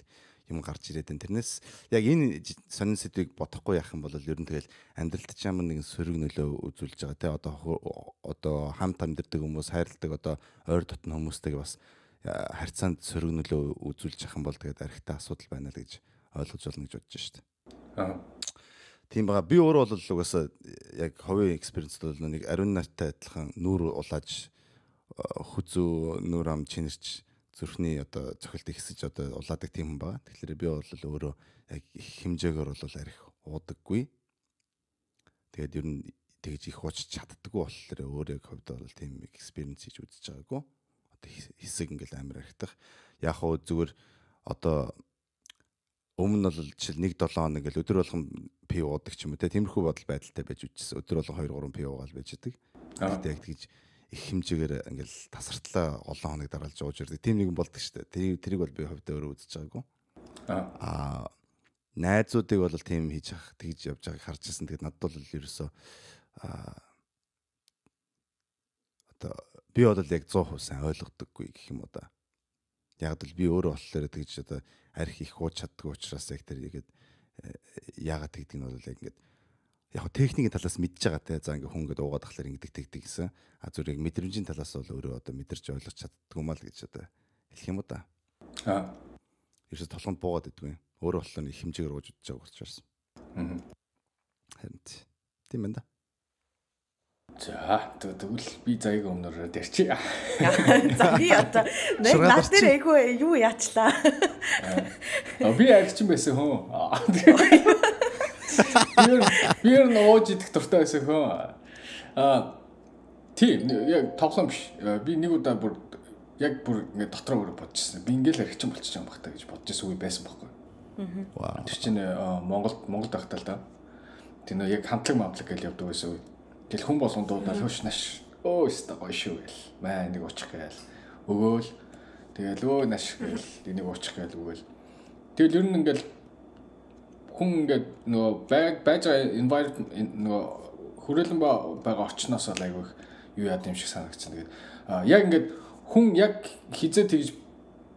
юм гарч ирээд энэ. Тэрнээс яг энэ сонин сэдвийг бодохгүй яах юм бол ер нь тэгэл амьдралд ч ямар нэгэн сөрөг нөлөө үзүүлж байгаа. Тэ одоо хамт амьдардаг хүмүүс, хайрладаг одоо ойр дотны хүмүүстэйг бас харьцаанд сөрөг нөлөө үзүүлж явах юм бол тэгээд архитай асуудал байна л гэж ойлгож болно гэж бодож шүү дээ. Тийм байгаа. Би өөрөө бол угаасаа яг ховын экспириенсд бол нэг ариун нартай адилхан нүүр улааж хүзүү нүүр ам чинэрч зүрхний одоо цохилт ихсэж одоо улаадаг тийм хүн байгаа. Тэгэхээр би бол өөрөө яг их хэмжээгээр бол арих уудаггүй. Тэгээд ер нь тэгж их ууч чаддаггүй болохоор өөрөө яг ховд бол тийм экспириенс хийж үзэж байгаагүй. Одоо хэсэг ингээл амар архитах. Яг хөө зүгээр одоо өмнө бол жишээл 1-7 хоног ингээл өдөр болгон пи уудаг ч юм уу те тиймэрхүү бодол байдалтай байж үжсэн. Өдөр болгон 2-3 пи уугаал байж идэг. Тэгтээ яг тэгж их хэмжээгээр ингээл тасартлаа олон хоног дараалж ууж ирдэг. Тийм нэгэн болдог шүү дээ. Тэрийг бол би хувьдаа өөрөө үзэж байгаагүй. Найзуудыг бол тийм хийж явах, тэгж явж байгааг харж ирсэн. Тэгээд надад бол ерөөсөө одоо би бол яг 100% сайн ойлгодоггүй гэх юм уу да. Яг л би өөрөө болохоор тэгж одоо арх их ууж чаддгүй учраас яг тэр игээд яагаад тэгдэг нь бол яг ингээд яг техникийн талаас мэдж байгаа те за ингээ хүн ингээд уугаад тахлаар ингэдэг тэгдэг гэсэн. Зүгээр яг мэдрэмжийн талаас бол өөрөө одоо мэдэрч ойлгож чаддгүй маа л гэж одоо хэлэх юм уу да. Ерөөс толгонд буугаад идэггүй. Өөрөө болохоор их хэмжээгээр ууж удаж байгаа учраас. Харин тийм байна да. За тэгвэл би заяг өмнөөр дэрчээ. За би одоо наад дээр айгүй юу яачлаа. Би арчин байсан хөө. Би нууж идэх дуртай байсан хөө. Тийм яг тоглоом биш. Би нэг удаа бүр ингэ дотроо өөрөө бодчихсон. Би ингээл арчин болчих юм бахтаа гэж бодчихсон үе байсан байхгүй. Вау. Тэр чинь Монголд байхдаа л да. Тэр яг хамтлаг мамтлаг гэж явдаг байсан үе. Тэгэл хүн болгон дуудаад хөөш наш өөстө гоё шүү гэл. Маа нэг уучих гээл. Өгөөл. Тэгэл өө наш гээл. Энийг уучих гээл өгөөл. Тэгэл ер нь ингээл хүн ингээд нөгөө байж байгаа environment нөгөө хүрээлэн байгаа орчноос бол айгүй юу яд юм шиг санагдчихна. Тэгээд яг ингээд хүн яг хизээ тэгж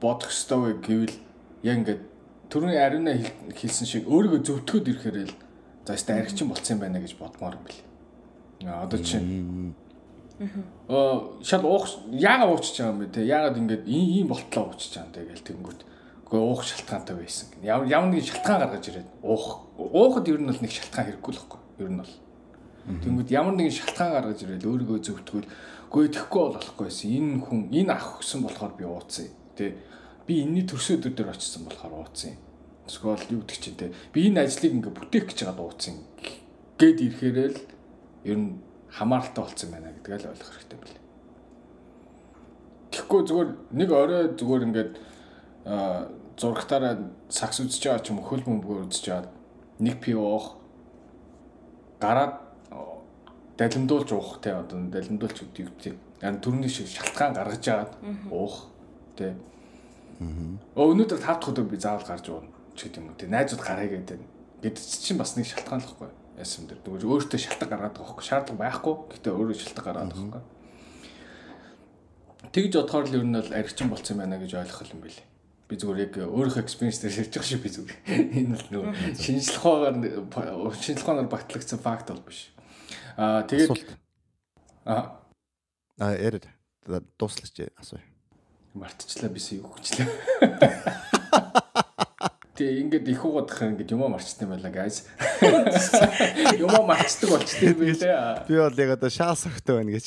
бодох ёстой вэ гэвэл яг ингээд түрүүний ариунаа хэлсэн шиг өөрийгөө зөвтгөхөд ирэхээр л за өстө аригчин болцсон юм байна гэж бодмоор юм бэл. Одоо чинь шал уух яагаад уучиж байгаа юм бэ те яагаад ингээд ийм болтлоо уучиж байгаа юм те гэл тэнгүүт үгүй уух шалтгаантай байсан гэн ямар нэгэн шалтгаан гаргаж ирээд уухад ер нь бол нэг шалтгаан хэрэггүй л байхгүй ер нь бол тэнгүүт ямар нэгэн шалтгаан гаргаж ирээд өөрийгөө зөвтгөл үгүй тэхгүй болохгүй байсан энэ хүн энэ ах өгсөн болохоор би ууцсан те би энэний төрсөн өдөр дээр очсон болохоор ууцсан эсвэл юу гэдэг чинь те би энэ ажлыг ингээд бүтээх гэж байгаа ууцсан гэд ирэхээрээ л ер нь хамааралтай болцсон байна гэдгээ л ойлгох хэрэгтэй байна. Тэгэхгүй зүгээр нэг орой зүгээр ингээд зургатаараа сакс үзэж байгаа ч юм уу хөл бөмбөгөөр үзэж байгаа нэг пи уух гараад далимдуулж уух те одоо далимдуулж үгүй. Яг төрний шиг шалтгаан гаргаж агаад уух те. Өнөөдөр 5 дахь өдөр би заавал гарч уuna ч гэдэг юм уу те. Найзууд гараа гэдэг. Гэт чинь бас нэг шалтгаан л байхгүй. Яасан дээр зүгээр өөртөө шалтгаан гаргаад байгаа байхгүй. Шаардлага байхгүй. Гэхдээ өөрөө шалтгаан гаргаад байгаа байхгүй. Тэгж бодохоор л ер нь бол аригчин болцсон байна гэж ойлгох юм билий. Би зүгээр яг өөрийнхөө экспириенс дээр шилжих шиг би зүгээр. Энэ л нөгөө шинжилгээгээр багтлагдсан факт бол биш. Тэгээд яриад дууслаач асуу. Мартчихлаа бис юу хүчлээ. Тэгээ ингээд их угаадах ингээд юмаа марчсан юм байна guys. Юмаа марчдаг болчтой юм билээ. Би бол яг одоо шаас өгтөө байна гэж.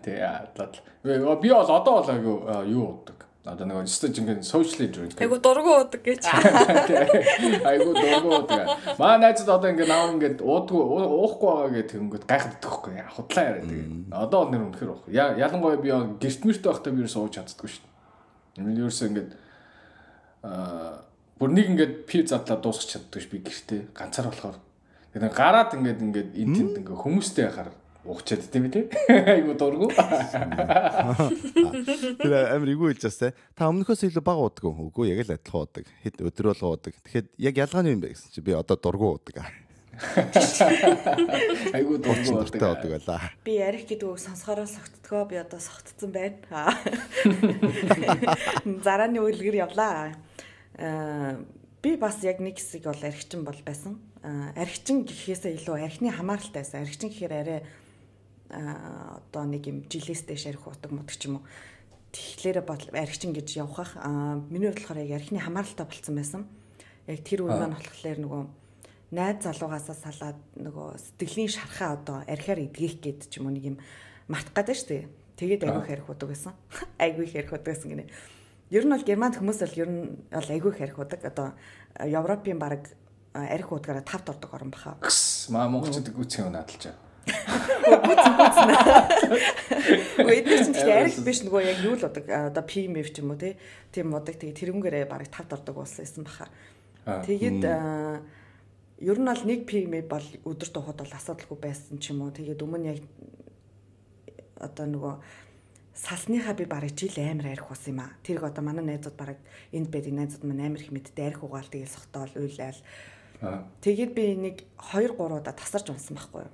Тэгээ би бол одоо бол юу уудаг. Одоо нэг өстой жинхэнэ socially drink. Айгу дургу уудаг гэж. Айгу дургу уудаг. Маа найзад одоо ингээд наав ингээд уухгүй байгаа гэх тэгэнгүүт гайхаад идэхгүй. Худлаа яриа тэгээд. Одоо бол нэр үнэхэр уух. Ялангуяа би гэрт мэрт байхдаа би ерөөсөө ууж чаддаггүй шүү дээ. Би ерөөсөө ингээд бүр нэг ингээд пив задлаа дуусгах чаддаггүй ш би гэртээ ганцаар болохоор. Тэгээд гараад ингээд энэ тэнд ингээд хүмүүстэй яхаар уучаад тийм үү? Айгу дургу. Тэр амир игүү хэлж байна. Та өмнөхөөс илүү бага уудаг уу? Үгүй яг л адилхан уудаг. Хэд өдөр болго уудаг. Тэгэхэд яг ялгаа нь юм бэ гэсэн чи би одоо дургу уудаг. Айгу дургу уудаг байлаа. Би ярих гэдэг үг сонсохороо согтдгоо би одоо согтцсон байна. Зарааны үйлгэр явлаа. Би бас яг нэг хэсэг бол архичин бол байсан. Архичин гэхээсээ илүү архины хамааралтай байсан. Архичин гэхээр арай одоо нэг юм жилээс дэш арх уудаг мод ч юм уу. Тэгэхээр бодол архичин гэж явах. Миний бодлохоор яг архины хамааралтай болцсон байсан. Яг тэр үе маань болохоор нөгөө найз залуугаасаа салаад нөгөө сэтгэлийн шархаа одоо архиар эдгэх гээд ч юм уу нэг юм матх гадаа штэ. Тэгээд айгүй их арх уудаг байсан. Айгүй их арх уудаг гэсэн гинэ. Ер нь бол германд хүмүүс бол ер нь бол айгүй их арх уудаг. Одоо Европын баг арх уудгаараа 5 ордог орн баха. Маа монголчууд гүцэн наадалж байгаа. Эдгээр чинь арх биш нөгөө яг юу л удаг одоо PMF ч юм уу тийм удаг тэгээ тэрнгээрээ бараг 5 ордог болсон байсан баха. Тэгээд ер нь бол нэг PMF бол өдөрт уухад бол асуудалгүй байсан ч юм уу. Тэгээд өмнө яг одоо нөгөө салсныхаа би бараг жил амар арх уусан юм аа. Тэрг одоо манай найзууд бараг энд байдаг найзууд маань амар их мэддэг арх угаал тэгэл сохтоол уйлал. Тэгээд би нэг 2-3 удаа тасарч унсан байхгүй юу.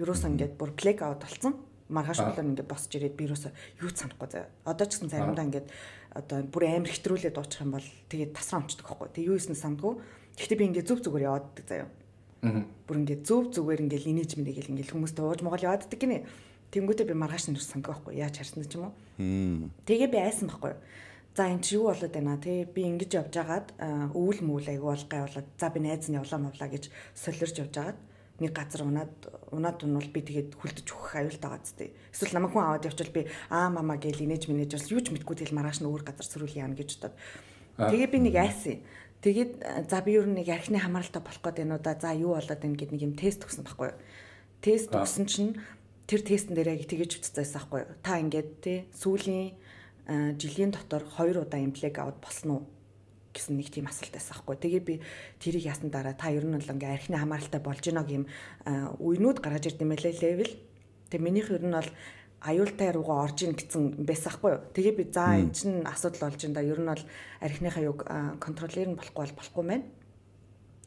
Юуроос ингээд бүр блэк аут болсон. Маргааш болон ингээд босч ирээд би юуроос юу санахгүй заа. Одоо ч гэсэн заримдаа ингээд одоо бүр амар хэтрүүлээд дуучих юм бол тэгээд тасраа өмчдөг байхгүй. Тэг юу хийсэн сандгүй. Гэхдээ би ингээд зүг зүгээр явааддаг заа юу. Бүр ингээд зүв зүгээр ингээд инээж мэнийгэл ингээд хүмүүстэй ууж монгол явааддаг гинэ. Тэнгүүтээ би маргааш нь сандгүй байхгүй. Яаж харсан ч юм уу. Тэгээ би айсан байхгүй. За энэ чи юу болоод байна те би ингэж явж агаад өвөл мөвл айгу болгоо явуулаад за би найз нь явлаа мовлаа гэж солирч явж агаад нэг газар унаад бол би тэгээд хүлдэж өгөх аюултай байгаа зү. Эсвэл намайг хүн аваад явчихвал би мама гээл инээж минэж бас юу ч мэдгүй тэгэл маргааш нь өөр газар сөрүүл яана гэж бодоод. Тэгээ би нэг айсан. Тэгээд за би ер нь нэг архины хамааралтай болох гээд байна уу да. За юу болоод байна гэд нэг юм тест өгсөн байхгүй юу. Тест өгсөн чинь тэр тестэн дээр яг тэгэж үтцээсэн байхгүй юу. Та ингээд те сүүлийн жилийн дотор 2 удаа имплег аваад болсон уу гэсэн нэг тийм асуулт байсан байхгүй. Тэгээ би тэрийг яасан дараа та ер нь бол ингээ архины хамааралтай болж гинэ гэм үенүүд гаргаж ирд юм байлээ левел. Тэгээ минийх ер нь бол аюултай руугаа орж ийн гэсэн байсан байхгүй юу. Тэгээ би за энэ чинь асуудал болж энэ да ер нь бол архиныхаа юг контролер нь болохгүй байна.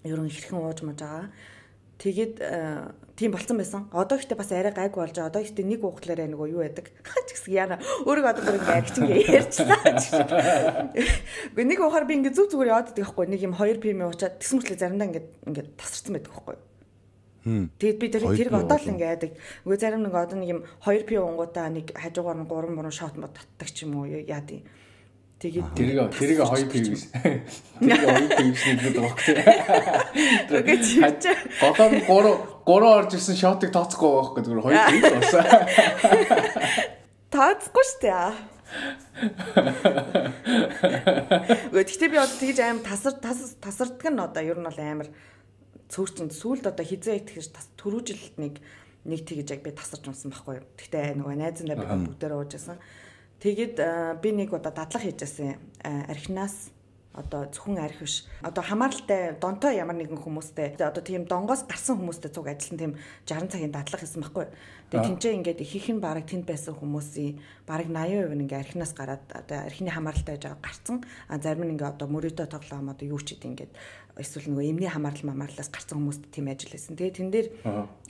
Ер нь хэрхэн ууж маж байгаа. Тэгээд тийм болцсон байсан. Одоо ихтэй бас арай гайг болж байгаа. Одоо ихтэй нэг уухлаараа нөгөө юу байдаг. Ч гэсэн яана өөрөө одоо бүр ингээ архичин ярьчлаа. Гэхдээ нэг уухаар би ингээ зүг зүгээр яваад байдаг байхгүй. Нэг юм 2 PM уучаад тэгсэн мэтлээ заримдаа ингээ тасарсан байдаг байхгүй. Тэгээд би тэрийг одоо л ингээ яадаг. Үгүй зарим нэг одоо нэг юм 2 PM унгуудаа нэг хажуугаар нь 3 шот мод татдаг ч юм уу яадیں۔ Тэгээд тэрийг 2 PM. Тэр 2 PM нэг байхгүй. Тэгээд гурав орж ирсэн шотыг тооцохгүй байхгүй зүгээр 2 PM болсон. Тооцохгүй шүү дээ. Гэхдээ би одоо тэгж аим тасардаг нь одоо ер нь бол амар цөөрчөнд сүулт одоо хизээ итгэж төрүүжилт нэг тэгж яг би тасарч унсан байхгүй. Гэхдээ нөгөө найзандаа би бүгдээрээ уужсэн. Тэгээд би нэг удаа дадлах хийжсэн. Архинаас одоо зөвхөн арх биш. Одоо хамааралтай донтой ямар нэгэн хүмүүстэй одоо тийм донгоос гарсан хүмүүстэй цуг ажилласан тийм 60 цагийн дадлах хийсэн байхгүй. Тэгээд тэнцээ ингээд ихийнх нь бараг тэнд байсан хүмүүсийн бараг 80% нь ингээд архинаас гараад одоо архины хамааралтай байж байгаа гарцсан. Зарим нь ингээд одоо мөрөдөө тоглоом одоо юу ч гэдэг ингээд эсвэл нөгөө эмний хамаарлаас гарсан хүмүүст тийм ажил хийсэн. Тэгээд тэн дээр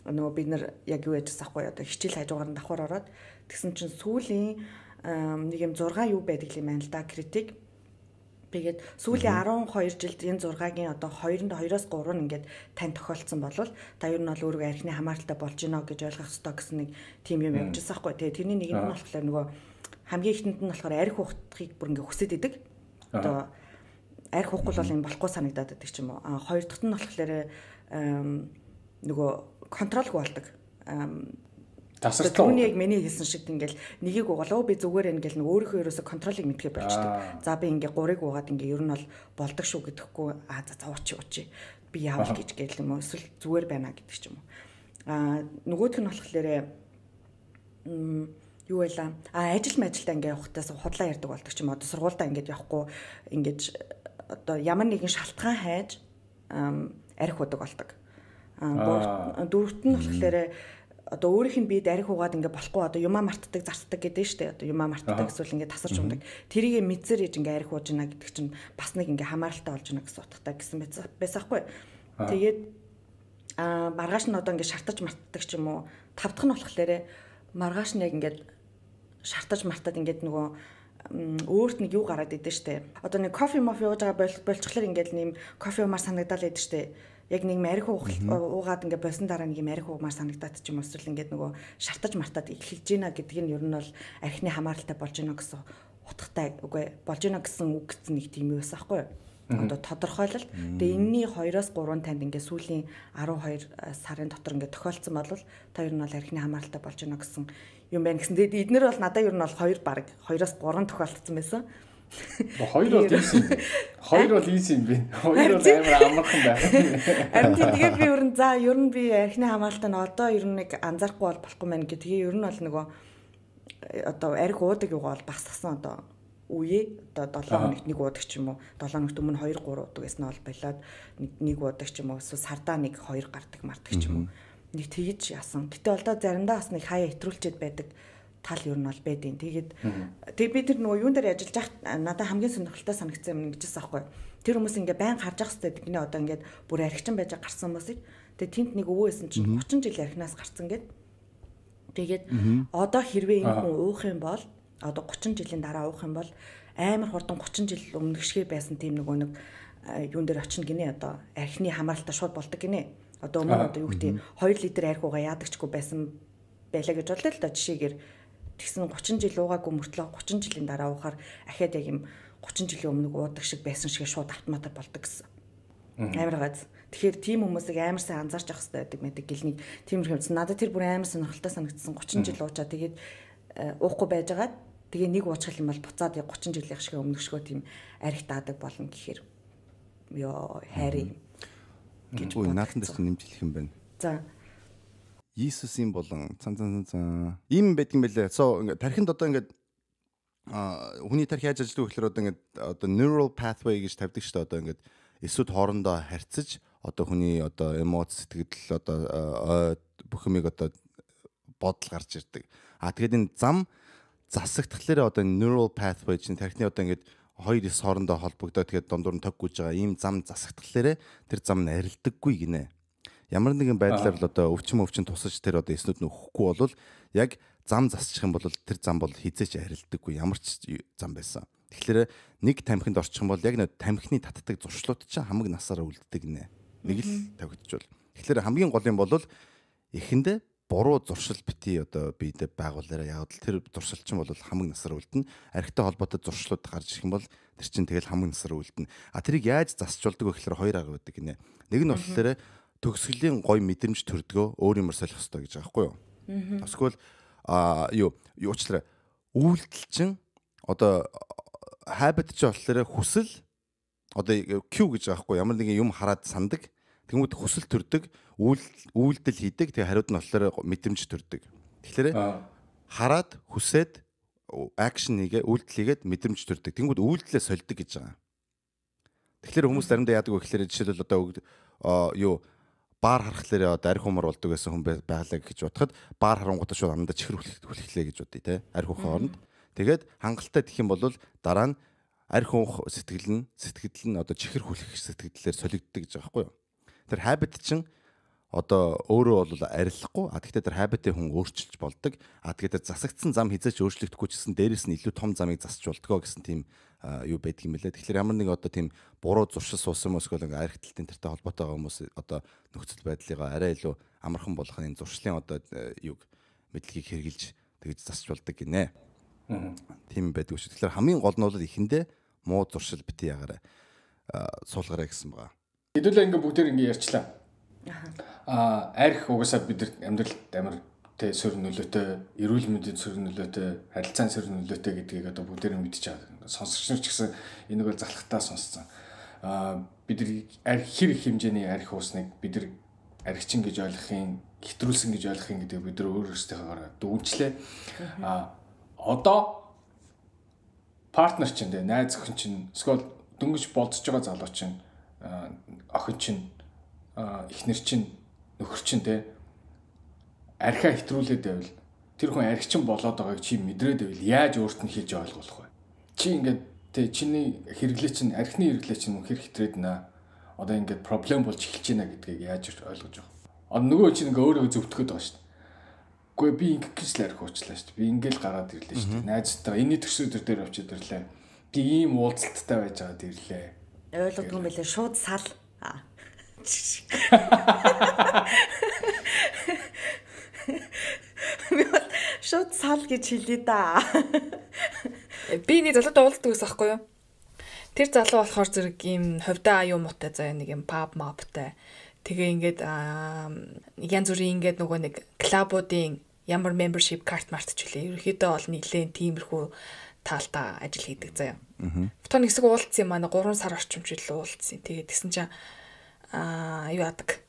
нөгөө бид нар яг юу яжсан байхгүй одоо хичээл хажуугаар нь давхар ороод тэгсэн чинь сүүлийн нэг юм 6 юу байдаг юм байна л да критик. Тэгээд сүүлийн 12 жилд энэ 6-гийн одоо 2-2-оос 3 нь ингээд тань тохиолдсон болвол та ер нь бол өөрийгөө архины хамааралтай болж гинэ гэж ойлгох хэрэгтэй гэсэн нэг тийм юм явжсан байхгүй. Тэгээд тэрний нэг нь болохоор нөгөө хамгийн ихэнд нь болохоор арх ухахыг бүр ингээд хүсэж идэг. Одоо арх уухгүй бол юм болохгүй санагдаад байдаг ч юм уу. Хоёр дахь нь болохоор нөгөө контролгүй болдог. Тасартай. Түүний яг миний хэлсэн шиг ингээл нэгийг угалаа би зүгээр ингээл нэг өөрийнхөө ерөөсө контролыг мэдхээ болчдөг. За би ингээ 3-ыг угаад ингээ ер нь бол болдог шүү гэдэхгүй за уучи би яавал гэж гээл юм уу эсвэл зүгээр байна гэдэг ч юм уу. Нөгөөх нь болохоор юу байлаа? Ажил мэжилдээ ингээ явахтаас худлаа ярьдаг болдог ч юм уу. Одоо сургуультай ингээд явахгүй ингээд одоо ямар нэгэн шалтгаан хайж арх удаг болдог. Дөрөвт нь болохоор одоо өөрийнх нь биед арх угаад ингээ болохгүй одоо юмаа мартдаг зарцдаг гэдэг нь шүү дээ. Одоо юмаа мартдаг эсвэл ингээ тасарч ундаг. Тэрийг мэдсээр ээж ингээ арх ууж гинэ гэдэг чинь бас нэг ингээ хамааралтай болж гинэ гэсэн утгатай гэсэн байсаахгүй. Тэгээд маргааш нь одоо ингээ шартаж мартдаг ч юм уу. Тавдах нь болохоор маргааш нь яг ингээ шартаж мартаад ингээ нөгөө өөрт нэг юу гараад идэв штэ. Одоо нэг кофе ууж байгаа болчихлоор ингээл нэм кофе уумаар санагдал идэв штэ. Яг нэг арх уугаад ингээ болсон дараа нэг арх уумаар санагдаад ч юм уу эсвэл ингээ нөгөө шартаж мартаад эхэлж гинэ гэдэг нь ер нь бол архины хамааралтай болж гинэ гэсэн утгатай үгүй болж гинэ гэсэн үг гэсэн нэг тийм юу байсан аахгүй юу? Одоо тодорхойлол. Тэгээ энэний 2-3 танд ингээ сүүлийн 12 сарын дотор ингээ тохиолдсон бол та ер нь бол архины хамааралтай болж гинэ гэсэн юм байна гэсэн. Тэгээд эднэр бол надад ер нь бол 2 баг 2-3 тохиолдсон байсан. 2 бол ийс юм. 2 бол ийс юм бэ. 2 бол амар амархан байна. Харин тэгээд би ер нь би архины хамааралтай нь одоо ер нь нэг анзаарахгүй бол болохгүй мэн гэх. Тэгээ ер нь бол нөгөө одоо арх уудаг юугаа бол багсгасан одоо үе одоо 7 хоногт нэг уудаг ч юм уу 7 хоногт өмнө 2 3 уудаг гэсэн нь бол болоод нэг уудаг ч юм уу эсвэл сардаа нэг 2 гардаг мардаг ч юм уу нэг тэгж яасан. Гэтэ олдоо заримдаа бас нэг хаяа итрүүлчихэд байдаг тал ер нь бол байдیں۔ Тэгээд би тэр нөгөө юун дээр ажиллаж байхад надад хамгийн сонирхолтой санагдсан юм нэгжсэн аахгүй. Тэр хүмүүс ингээ байн харж ах хэвээр гинэ одоо ингээд бүр архичин байж гарсан хүмүүсийг тэгээд тент нэг өвөөсэн чинь 30 жил архинаас гарсан гэд. Тэгээд одоо хэрвээ энэ хүн уух юм бол одоо 30 жилийн дараа уух юм бол амар хурдан 30 жил өмнөх шиг байсан тийм нөгөө нэг юун дээр очино гинэ одоо архины хамааралтай шууд болдог гинэ. Одоо өмнө одоо юу гэдэг 2 литр арх уугаа яадагчгүй байсан байлаа гэж бодлоо л да жишээгээр тэгсэн 30 жил уугаагүй мөртлөө 30 жилийн дараа уухаар ахаад яг юм 30 жилийн өмнө уудаг шиг байсан шиг шууд автоматар болдог гэсэн. Амар гац. Тэгэхээр тийм хүмүүсийг амар сайн анзаарч явах хэрэгтэй байдаг мэдэг гэлний тиймэрхүү юмсан. Надад тэр бүр амар сонирхолтой санагдсан 30 жил уучаа тэгээд уухгүй байжгаад тэгээ нэг уучрал юм бол буцаад 30 жилийн шиг өмнөшгөө тийм арх даадаг болно гэхээр ёо хайрын гэж бод. Наатан дээр нэмж хэлэх юм байна. За Иесусийн болон ийм байдаг юм байлээ. Ингээ тархинд одоо ингээд хүний тархи яаж ажилладаг вэ гэхээр одоо ингээд одоо neural pathway гэж тавьдаг шүү дээ. Одоо ингээд эсүүд хоорондоо харьцаж одоо хүний одоо эмоц сэтгэл одоо бүх юмыг одоо бодол гарч ирдэг. Тэгээд энэ зам засагдхлаараа одоо neural pathway чинь тархины одоо ингээд хоёр эс хоорондоо холбогдоод тэгээд дундуур нь тог гүйж байгаа ийм зам засагдхлаараа тэр зам нь арилдаггүй гинэ. Ямар нэгэн байдлаар л одоо өвчин тусаж тэр одоо эснүүд нь өгөхгүй бол яг зам засчих юм бол тэр зам бол хизээч арилдаггүй ямар ч зам байсан. Тэгэхээр нэг тамхинд орчих юм бол яг нэг тамхины татдаг зуршлууд чинь хамаг насаараа үлддэг нэ. Нэг л тавигдчихвол. Тэгэхээр хамгийн гол юм бол эхэндээ буруу зуршил бити одоо биедээ байгуулаараа яг л тэр зуршил чинь бол хамаг насаараа үлдэнэ. Архитай холбоотой зуршлууд гарч ирэх юм бол тэр чинь тэгэл хамаг насаараа үлдэнэ. Тэрийг яаж засчулдаг вэ гэхээр хоёр арга байдаг гинэ. Нэг нь болохоор төгсгөлийн гой мэдрэмж төрдгөө өөр юмар солих хэрэгтэй гэж байгаа байхгүй юу? Эсвэл юу уучлаарай. Үйлдэл чинь одоо habit ч болохоор хүсэл одоо Q гэж байгаа байхгүй ямар нэгэн юм хараад сандаг. Тэнгүүд хүсэл төрдөг, үйлдэл хийдэг. Тэгээ хариуд нь болохоор мэдрэмж төрдөг. Тэгэхээр хараад хүсээд акшн хийгээ, үйлдэл хийгээд мэдрэмж төрдөг. Тэнгүүд үйлдэлээ сольдог гэж байгаа. Тэгэхээр хүмүүс заримдаа яадаг вэ гэхээр жишээлбэл одоо баар харахлаараа одоо арх умар болдог гэсэн хүн байгалаа гэж бодоход баар харангуудаа шууд амдаа чихэр хүлхлээ гэж бодъё те арх ухаан хооронд. Тэгээд хангалттай гэх юм бол дараа нь арх уух сэтгэл нь одоо чихэр хүлхэх сэтгэлээр солигддог гэж байгаа байхгүй юу. Тэр habit чинь одоо өөрөө бол арилахгүй гэхдээ тэр habit-ийг хүн өөрчилж болдог. Тэгээд тэр засагдсан зам хизээч өөрчлөгдөхгүй гэсэн дээрээс нь илүү том замыг засч болдгоо гэсэн тийм юу байдаг юм лээ. Тэгэхээр ямар нэг одоо тийм буруу зуршил суусан хүмүүс эсвэл ингээ архитектийн тэртэй холбоотой байгаа хүмүүс одоо нөхцөл байдлыгаа арай илүү амархан болгох энэ зуршлын одоо юг мэдлэгийг хэрэгжилж тэгж засч болдог гинэ. Тийм байдаг шүү. Тэгэхээр хамгийн гол нь бол эхэндээ муу зуршил бити ягаарай суулгаарай гэсэн байгаа. Хэдүүлээ ингээ бүгдээр ингээ ярьчлаа. Арх угаасаа бид нар амьдралд амар тэ сөрөг нөлөөтэй, эрүүл мэндийн сөрөг нөлөөтэй, харилцааны сөрөг нөлөөтэй гэдгийг одоо бүгдээр нь мэдчихэж байгаа. Сонсогч нар ч гэсэн энийг бол залхахтаа сонсцсон. Бид нар хэр их хэмжээний арх уусныг бид нар архичин гэж ойлгохын, хэтрүүлсэн гэж ойлгохын гэдэг бид нар өөрөөсөө дүгнчлээ. Одоо партнер чинь тэ найз охин чинь эсвэл дөнгөж болцож байгаа залуу чинь охин чинь эхнэр чинь нөхөр чинь тэ архиа хэтрүүлээд байвал тэр хүн архичин болоод байгааг чи мэдрээд байвал яаж өөрт нь хийж ойлгох вэ? Чи ингээд тэ чиний хэрэглээ чинь архины хэрэглээ чинь үнэхээр хэтрээд наа. Одоо ингээд проблем болж эхэлж байна гэдгийг яаж ойлгож байгаа. Нөгөө чинь ингээ өөрөө зөвтгөхөд байгаа шүү дээ. Гэхдээ би ингээ гэж л арх уучлаа шүү дээ. Би ингээл гараад ирлээ шүү дээ. Найзтайгаа энэний төсөөдөр дээр очиод ирлээ. Би ийм уулзалттай байж байгаад ирлээ. Ойлгодгүй юм байлаа шууд сал. Шууд сал гэж хэлээ да. Би нэг залуутай уулздаг гэсэн аахгүй юу? Тэр залуу болохоор зэрэг ийм ховдоо аюу муутай заяа нэг юм паб маптай. Тэгээ ингээд янз бүрийн ингээд нөгөө нэг клабуудын ямар membership card мартчихлээ. Ерөнхийдөө бол нийлэн тиймэрхүү таалтаа ажил хийдэг заяа. Бутон хэсэг уулзсан юм аа 3 сар орчим ч илүү уулзсан. Тэгээд тэгсэн чинь юу яадаг.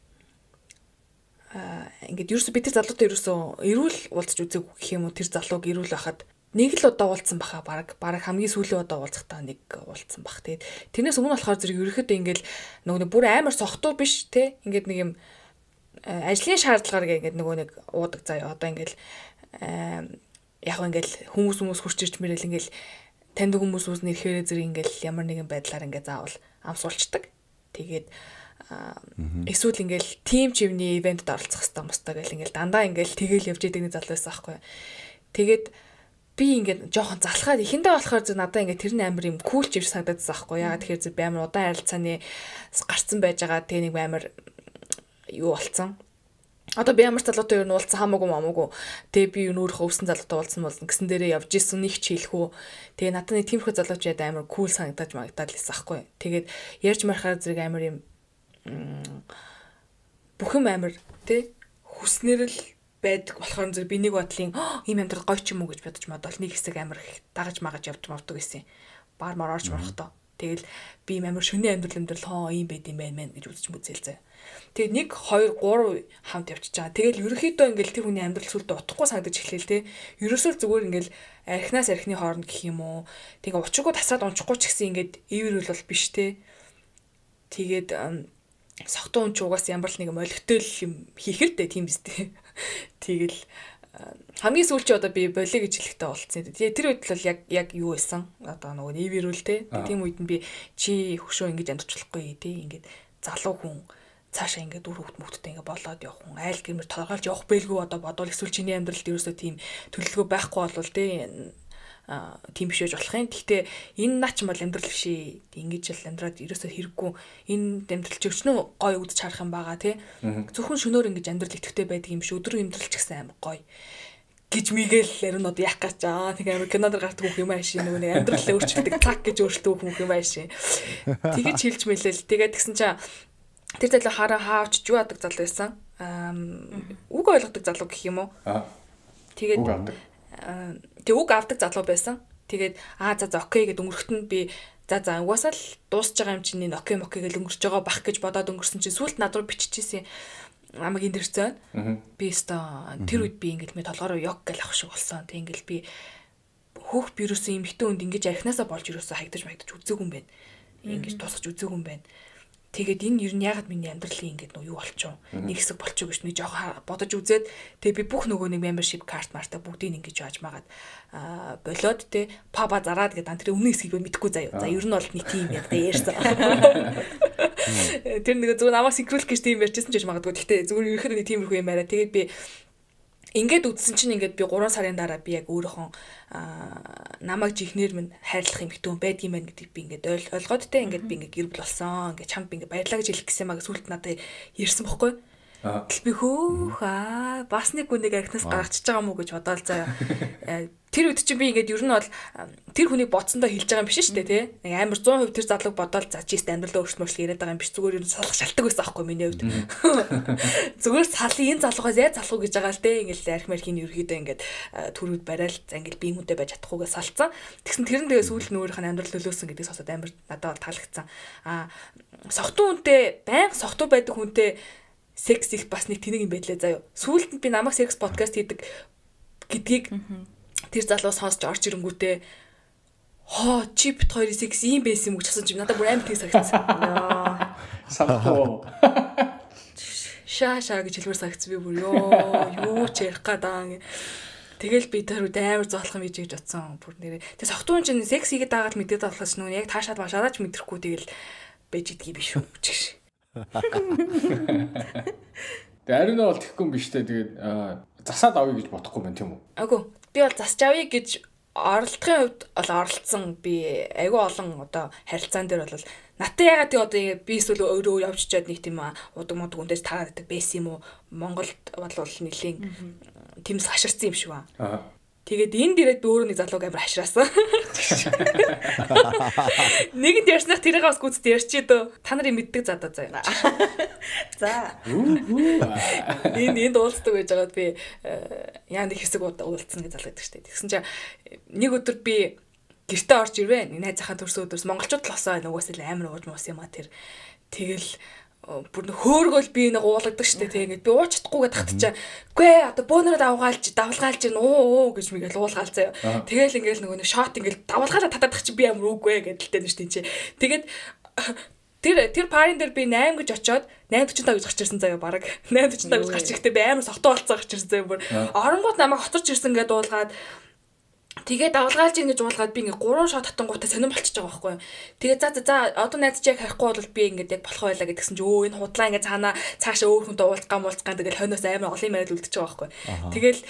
Ингээд ерөөсө би тэр залуутай ерөөсө эрүүл уулзч үзег гэх юм уу тэр залууг эрүүл байхад нэг л удаа уулзсан баха баг хамгийн сүүлийн удаа уулзахдаа нэг уулзсан бах. Тэгээд тэрнээс өмнө болохоор зэрэг ерөөхдөө ингээл нөгөө бүр амар сохтуу биш те ингээд нэг юм ажлын шаардлагаар ингээд нөгөө нэг уудаг заяа одоо ингээл яг ингээл хүмүүс хурч ирж мэрэл ингээл танд хүмүүс нэрхээрээ зэрэг ингээл ямар нэгэн байдлаар ингээд заавал ам суулцдаг. Тэгээд эсвэл ингээл тим чивний ивентэд оролцох хэрэгтэй мостой гэл ингээл дандаа ингээл тэгэл явж идэг нэг залуу байсан аахгүй. Тэгээд би ингээд жоохон залхаад ихэндээ болохоор зөв надаа ингээд тэр нь амар юм кул ч ирж санагдаад байхгүй яа тэгэхээр зөв амар удаан харилцааны гарцсан байж байгаа тэгээ нэг амар юу болцсон. Одоо би ямар залуутай юу уулзсан хамаагүй тэгээ би юу нөөрхөө өвсөн залуутай уулзсан гэсэн дээрээ явж исэн нэг ч хэлэхүү тэгээ надад нэг тиймэрхүү залууч яд амар кул санагдаад лээсэн байхгүй. Тэгээд ярьж марахаар зэрэг амар юм бүх юм амар тий хүснэр л байдаг болохоор зэрэг би нэг бодлын ийм амьдрал гоё ч юм уу гэж бодож модол нэг хэсэг амар их дагаж магаж явж мавдаг гэсэн. Бар мар орж морохдоо. Тэгэл би амар шөнийн амьдрал ийм байд юм байна гэж үзэж мүзэлзээ. Тэгээд 1 2 3 хамт явчихж байгаа. Тэгэл ерөнхийдөө ингээл тэр хүний амьдрал сүлдө утахгүй санагдаж эхлэв те. Ерөөсөө зүгээр ингээл архинаас архины хооронд гэх юм уу. Тэгээ учиргүй тасаад унчихгүй ч гэсэн ингээд ивэрүүл бол биш те. Тэгээд сохтуу хүн ч угаас ямар л нэг молигтой юм хийхэр дээ тийм биз дээ. Тэгэл хамгийн сүүлчээ одоо би болиё гэж хэлэхдээ болцсон. Тэгээ тэр үед л яг юу байсан? Одоо нөгөө нивэрүүл те. Тийм үед нь би чи хөшөө ингэж амтчлахгүй те. Ингээд залуу хүн цаашаа ингээд үр хөвгт мөвгттэй ингээд болоод явах хүн айл гэмээр торгоолж явах бэлгүй одоо бодвол эсвэл чиний амьдралд ерөөсөө тийм төлөвлөгөө байхгүй болвол те тийм биш байж болох юм. Гэхдээ энэ наач бол амьдрал биш ээ. Ингэж л амьдраад ерөөсөө хэрэггүй. Энэ амьдрал ч өчнөө гой үдч харах юм байгаа тий. Зөвхөн шөнөөр ингэж амьдрал идэвхтэй байдаг юм биш. Өдрөө амьдрал ч гэсэн амар гой. Гэж мигэл яринод яах гэж нэг амар кинодор гардаг бүх юм ааши нөгөө нэг амьдрал өөрчлөлтөг так гэж өөрчлөлтөг бүх юм ааши. Тэгэж хэлж мэлэл. Тэгээд тэгсэн чинь тэр залуу хараа хаавч юу адаг залуу байсан. Үг ойлгодог залуу гэх юм уу? Тэгээд тэг үг авдаг залуу байсан. Тэгээд за окей гэд өнгөрөхт нь би за угаасаа л дуусж байгаа юм чинь окей гэж өнгөрч байгаа бах гэж бодоод өнгөрсөн чинь сүлд над руу биччихсэн амгийн дэрцэн. Би өстой тэр үед би ингээл толгороо ёг гэл авах шиг болсон. Тэг ингээл би хөөх вирусын эмхтэн үнд ингэж архинасаа болж юусаа хаягдаж үзээгүй юм байна. Ингэж тусгаж үзээгүй юм байна. Тэгээд энэ ер нь ягаад миний амьдралын ингээд юу болчихв нэг хэсэг болчихв гэж нэг жоохон бодож үзээд тэгээд би бүх нөгөө нэг membership card мартаа бүгдийг ингэж яаж магаад болоод те паба зараад гэдэг тэр өмнө хэсгийг мэдхгүй заяа. За ер нь бол нэг тийм яг дээрсэн. Тэр нэг зүгээр намайг синхруулах гэж тийм ярьжсэн ч гэж магадгүй. Гэхдээ зүгээр ерөөхдөө нэг тиймэрхүү юм арай. Тэгээд би ингээд үдсэн чинь ингээд би 3 сарын дараа би яг өөрөөхөн намайг жихнэр минь хайрлах юм хтөн байдгийм байх гэдэг би ингээд ойлгоод те ингээд би ингээд гэр бүл болсон ингээд чамд би ингээд баярлаа гэж хэлэх гэсэн мага сүлд надад ярьсан бохгүй. Би хөөх бас нэг хүнийг архинаас гаргачихж байгаа мó гэж бодоол заяа. Тэр үед чинь би ингээд ер нь бол тэр хүнийг бодсондоо хэлж байгаа юм биш шүү дээ тий. Нэг амар 100% тэр залууг бодоол за чи амьдралаа өөрчлөмөрлөх яриад байгаа юм биш. Зүгээр ер нь салах шалтгаан байсан аахгүй миний хувьд. Зүгээр салын энэ залуугаас яаж салах уу гэж байгаа л дээ. Ингээд арх мархийн ерөөдөө ингээд төрүүд барайл за ингээд би юмудаа байж чадахгүйгээ салцсан. Тэгсэн тэр нь тэгээ сүүл нь өөрийнх нь амьдрал төлөөсөн гэдгийг сонсоод амар надад таалагдсан. Согтуу хүнтэй байнга согтуу байдаг хүнтэй секс их бас нэг тэнэг юм байдлаа заяа. Сүүлд нь би намайг секс подкаст хийдэг гэдгийг тэр залуу сонсч орж ирэнгүүтээ чи бит хоёрын секс ийм байсан юм гэж асууж би надад бүр амар тийм санагдсан. Самхоо. Шаа гэж хэлмээр санагдсан би бүр юу ч ярих гадаа. Тэгэл би тэр үед амар зоолох юм гэж бодсон. Бүр нэрээ. Тэг согтуун чинь секс хийгээд дагаад мэдээд болохоос нүг яг таашаад машаараач мэдрэхгүй тэгэл байж идгийг биш үү гэж. Тэг ариун бол тэхгүй юм биш үү. Тэгээд засаад авъя гэж бодохгүй байна тийм үү? Агуу. Би бол засч авъя гэж оролдохын хувьд бол оролцсон. Би айгүй олон одоо харилцаан дээр бол натаа ягаад тий одоо би эсвэл өөрөө явчихад нэг тийм удаг мудаг үндээс таадаг байсан юм уу? Монголд бол нэлийн тэмс хаширсан юм шиг ба. Тэгээд энд ирээд би өөрөө нэг залууг амар хашраасан. Нэгэнд ярьснах тэрийг бас гүцэд ярьчээ дөө. Та нарын мэддэг задаа заяа. За. Энд уулздаг байж байгаад би яа нэг хэсэг уулзсан гэж залгаадаг штеп. Тэгсэн чинь нэг өдөр би гэртээ орж ирвэ. Найзынхаа төрсөн өдөрс монголчууд л осоо нугаас л амар ууж муус юм а тэр. Тэгэл бүр хөөргөл би нэг уулагддаг штэ тий ингээд би ууч чадахгүйгээ тагтчаа. Үгүй одоо бөөнөрөө давалгаалж гин уу гэж мигээл уулгаал заяа. Тэгэл ингээл нөгөө нэг шот ингээл давалгаалаа татадах чи би амар үгүй гэдэлтэй нь штэ. Тэгээд тэр парин дээр би 8 гэж очиод 8:45 гэж гарч ирсэн заяа баг. 8:45 гэж гарч ирэхдээ би амар согтуу болцоо гарч ирсэн заяа бүр. Оронгууд намайг хоторч ирсэн гэдээ уулгаад тэгээд давалгаалж ийн гэж уулгаад би ингээ 3 шот татангуудаа сонирн болчихж байгаа байхгүй юу. Тэгээд за одоо найз чи яг харихгүй бол би ингээ яг болох байлаа гэдгсэн чи энэ худлаа ингээ цаашаа өөр хүнтэй уулзгаан тэгэл хойноос амар олон юм яриад үлдчихэж байгаа байхгүй юу. Тэгэл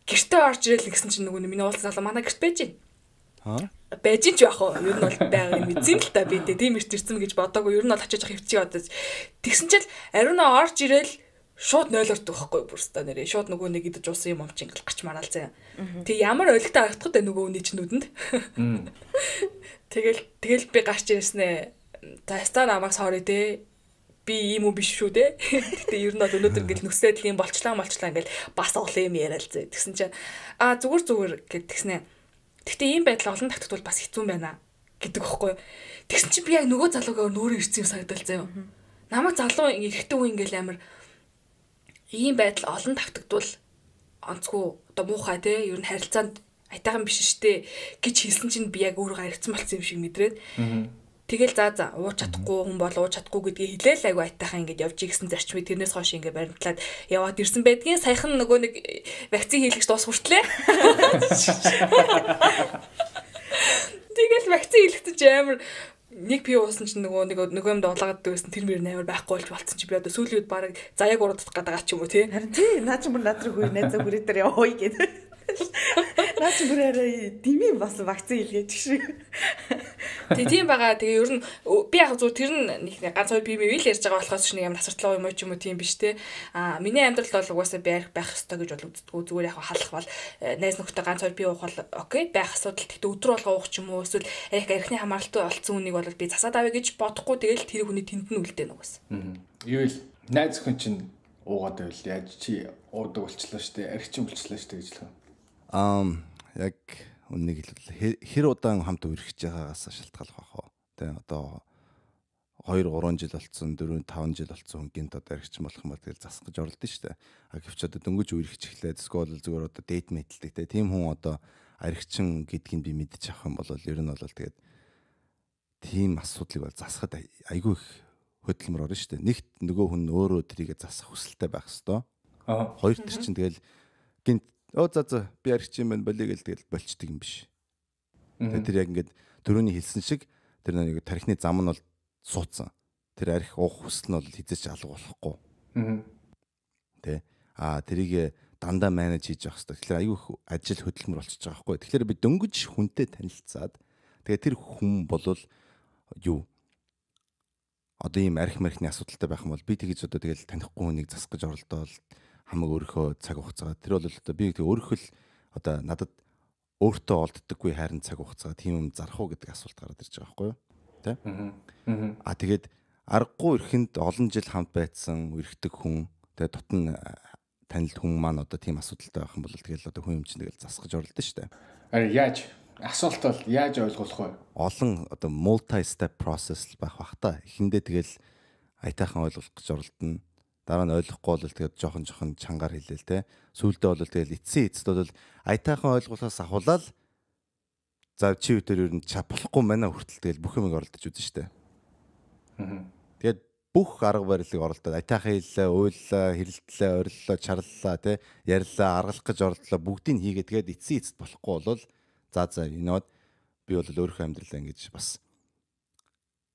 гэртээ орж ирэл гэсэн чинь нөгөө миний уулзсан залуу манай гэрт байж гин. Байж ин ч яах вэ? Ер нь бол байгаа юм мэдсэн л та би тийм ирт ирсэн гэж бодоагүй. Ер нь бол очиж хөвчий одоо тэгсэн чил ариунаа орж ирэл шууд 0-оор төгөхгүй бүрстэ нэрээ шууд нөгөө нэг идэж уусан юм чи ингээл гарч мараал заяа. Тэг ямар ойлгохтой харагдах вэ нөгөө үний чинь нүдэнд. Тэгэл би гарч ирснэ. Таста намайг sorry те. Би ийм үү биш шүү те. Гэтэ ер нь бол өнөөдөр ингээл нөхцөл байдал юм болчлаа ингээл бас олон юм яриад зэ. Тэгсэн чинь зүгээр гэд тэгснэ. Гэтэ ийм байдал олон тагтвал бас хэцүү байна гэдэг байхгүй юу. Тэгсэн чинь би яг нөгөө залуугаа нөөрэ ирсэн юм санагдал заяа. Намайг залуу эрэгтэй хүн ингээл амар ийм байдал олон тавтагдвал онцгүй одоо муухай те ер нь харилцаанд айтайхан биш штэ гэж хэлсэн чинь би яг өөрөө гаригдсан болсон юм шиг мэдрээд тэгэл за ууч чадахгүй хүн бол ууч чадахгүй гэдгийг хэлээл айгу айтайхан ингэж явж игсэн зарчмыг тэрнээс хойш ингэ баримтлаад яваад ирсэн байдгийн саяхан нөгөө нэг вакцин хийлгэж дуус хүртлээ. Тэгэл вакцин хийлгэсэн чи амар нэг пи уусан чинь нөгөө юм дуулаад дөөсөн тэр мөр амар байхгүй болж болцсон чи би одоо сүүлийн үед баг заяаг уруудах гэдэг ч юм уу тий. Харин тий наа чи бүр надруу хүй найзаа хүрээ дээр явъя гэдэг. Наа чи бүр арай дими бас вакцин хийлгэж шиг. Тийм байгаа. Тэгээ ер нь би яг зөв тэр нь нэг ганц хоёр би ил ярьж байгаа болохоос ч нэг юм насартлаа юм ч юм уу тийм биш те. Миний амьдрал бол угаасаа байх ёстой гэж бол үздэггүй. Зүгээр яг халах бол найз нөхдөд ганц хоёр би уух бол окей байх асуудал. Тэгтээ өдөр болго уух ч юм уу эсвэл яг архины хамааралтай олцсон үнийг бол би засаад авъя гэж бодохгүй. Тэгэл тэр хүний тэнд нь үлдээ нугас. Юу ил найз хүн чинь уугаад байвал яаж чи уудаг болчлоо штэ архичин болчлоо штэ гэж л. Яг үннийг хэлбэл хэр удаан хамт үргэлж байгаагаас шалтгаалах байх уу. Тэ одоо 2-3 жил болцсон 4-5 жил болцсон хүн гинт одоо архичин болох юм бол тэгэл засах гэж оролдсон шүү дээ. Гэвч одоо дөнгөж үргэлж эхлээд эсвэл зүгээр одоо дэйт мэтэлдэг тэ тийм хүн одоо архичин гэдгийг би мэдчих авах юм бол ер нь бол тэгээд тийм асуудлыг бол засахад айгүй их хөдөлмөр орно шүү дээ. Нэгт нөгөө хүн өөрөө тэрийг засах хүсэлтэй байх хэвээр. Хоёр төр чинь тэгэл гинт за би архичин байна болиё гэл тэгэл болчдөг юм биш. Тэгээд тэр яг ингээд дөрөвний хэлсэн шиг тэр нэг тархины зам нь бол суудсан. Тэр архи уух хүсэл нь бол хизээч алга болохгүй. Тэ тэрийг дандаа менеж хийж явах хэрэгтэй. Тэгэхээр аюу их ажил хөдөлмөр болчихж байгаа байхгүй. Тэгэхээр би дөнгөж хүнтэй танилцаад тэгээд тэр хүн болвол юу одоо ийм арх мархны асуудалтай байх юм бол би тэгэж одоо тэгэл танихгүй хүнийг засах гэж оролдоод хамаг өөрийнхөө цаг хугацаагаа тэр бол одоо би тэг өөрөөх л одоо надад өөртөө олддоггүй хайрын цаг хугацаагаа тийм юм зарах уу гэдэг асуулт гараад ирж байгаа байхгүй юу тий тэгээд аргагүй эрхэнд олон жил хамт байсан үргэлдэг хүн тэгээ дотн танилд хүн маань одоо тийм асуудалтай байх юм бол тэгэл одоо хүн юм чинь тэгэл засах гэж оролдсон шүү дээ. Ари яаж асуулт бол яаж ойлгох вэ? Олон одоо multi step process байх бах та. Эхэндээ тэгэл аятайхан ойлгох гэж оролдоно. Дараа нь ойлгохгүй бол тэгээд жоохон чангаар хэлээл те. Сүүлдээ бол тэгэл эцэст бол аятайхан ойлгуулахаас ахуулаад за чи өдөр ер нь болохгүй мэнэ хүртэл тэгэл бүх юмыг оролдож үзэн штэ. Тэгээд бүх арга барилыг оролдоод аятайхан хэллээ, уйллаа, хэрэлдлээ, ориллоо, чарлалаа те. Ярьлаа, аргалах гэж оролдлоо бүгдийг хийгээд тэгээд эцэст болохгүй бол за энэод би бол өөрийнхөө амьдралаа ингэж бас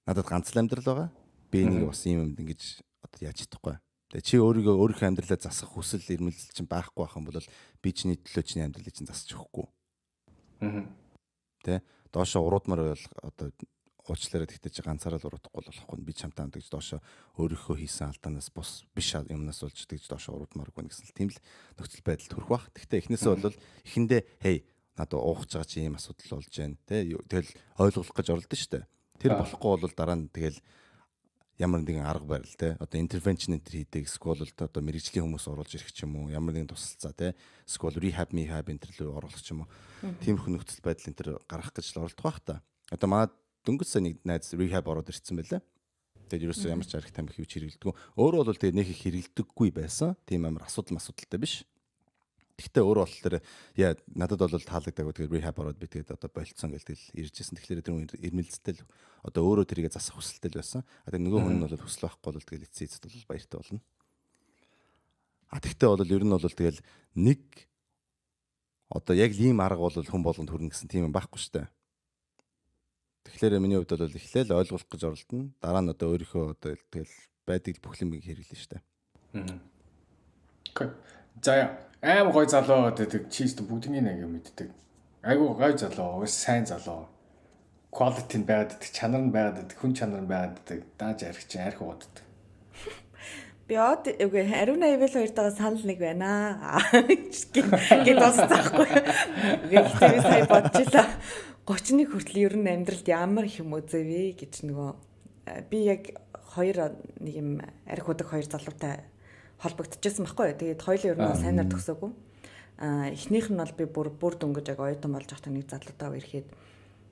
надад ганц л амьдрал байгаа. Би энийг бас ийм юмд ингэж одоо яаж чадахгүй. Тэгээ чи өөрийнхөө амьдралаа засах хүсэл эрмэлзэл чинь байхгүй байх юм бол би чиний төлөө чиний амьдралыг чинь засаж өгөхгүй. Тэ доошо уруудмаар одоо уучлаарай гэхдээ чи ганцаараа л уруудахгүй болохгүй. Би чамтай хамт гэж доошо өөрийнхөө хийсэн алдаанаас бус биш юмнаас болж тэгж доошо уруудмааргүй гэсэн л тийм л нөхцөл байдалд хүрэх бах. Гэхдээ эхнээсээ бол эхэндээ хей надад уухаж байгаа чи ийм асуудал болж байна те тэгэл ойлгох гэж оролдсон шүү дээ. Тэр болохгүй бол дараа нь тэгэл ямар нэгэн арга барил те одоо интервеншн энэ хийдэг эсвэл одоо мэрэгжлийн хүмүүс оруулж ирэх ч юм уу ямар нэгэн тусалцаа те эсвэл rehab энэ рүү оруулах ч юм уу тиймэрхүү нөхцөл байдал энэ төр гаргах гэж л оролдох байх та. Одоо манай дөнгөж нэг найз rehab ороод ирсэн байлаа. Тэгээд ерөөсөө ямар ч арга тамхи хийж хэрэглэдэггүй. Өөрөө бол тэгээд нэг их хэрэглэдэггүй байсан. Тийм амар асуудалтай биш. Гэхдээ өөрөө бол тэр яа надад бол таалагдаагүй тэгээд rehab ороод би тэгээд одоо болцсон гэл тэгэл иржсэн. Тэгэхээр тэр ирмэлцтэй л одоо өөрөө тэрийгэ засах хүсэлтэй л байсан. Тэгээд нөгөө хүн нь бол хүсэл байхгүй бол тэгээд эцэст бол баяртай болно. Тэгтээ бол ер нь бол тэгэл нэг одоо яг л ийм арга бол хүн болгонд хүрнэ гэсэн тийм юм байхгүй шүү дээ. Тэгэхээр миний хувьд бол эхлээл ойлгох гэж оролдоно. Дараа нь одоо өөрийнхөө одоо тэгэл байдаг бүх юмыг хэрэглэн шүү дээ. Окей. За аим гой залуу гэдэг чист бүгдний нэг юм мэддэг. Айгу гой залуу, сайн залуу. Quality нь байгаад идэх, чанар нь байгаад идэх, хүн чанар нь байгаад идэх. Дааж арих чинь арих ууддаг. Би үгүй ариун ивэл хоёртойгоо санал нэг байна. Гэт дуусахгүй. Гэхдээ би сая бодчихлаа. 31 хүртэл ер нь амьдралд ямар их юм үзэвэ гэж нөгөө би яг нэг юм арих удаг хоёр залуутай холбогдчихсан байхгүй. Тэгээд хоёулаа ер нь сайнаар төгсөөгүй. Эхнийх нь бол би бүр дөнгөж яг оюутан болж байхдаа нэг залуутаа ирэхэд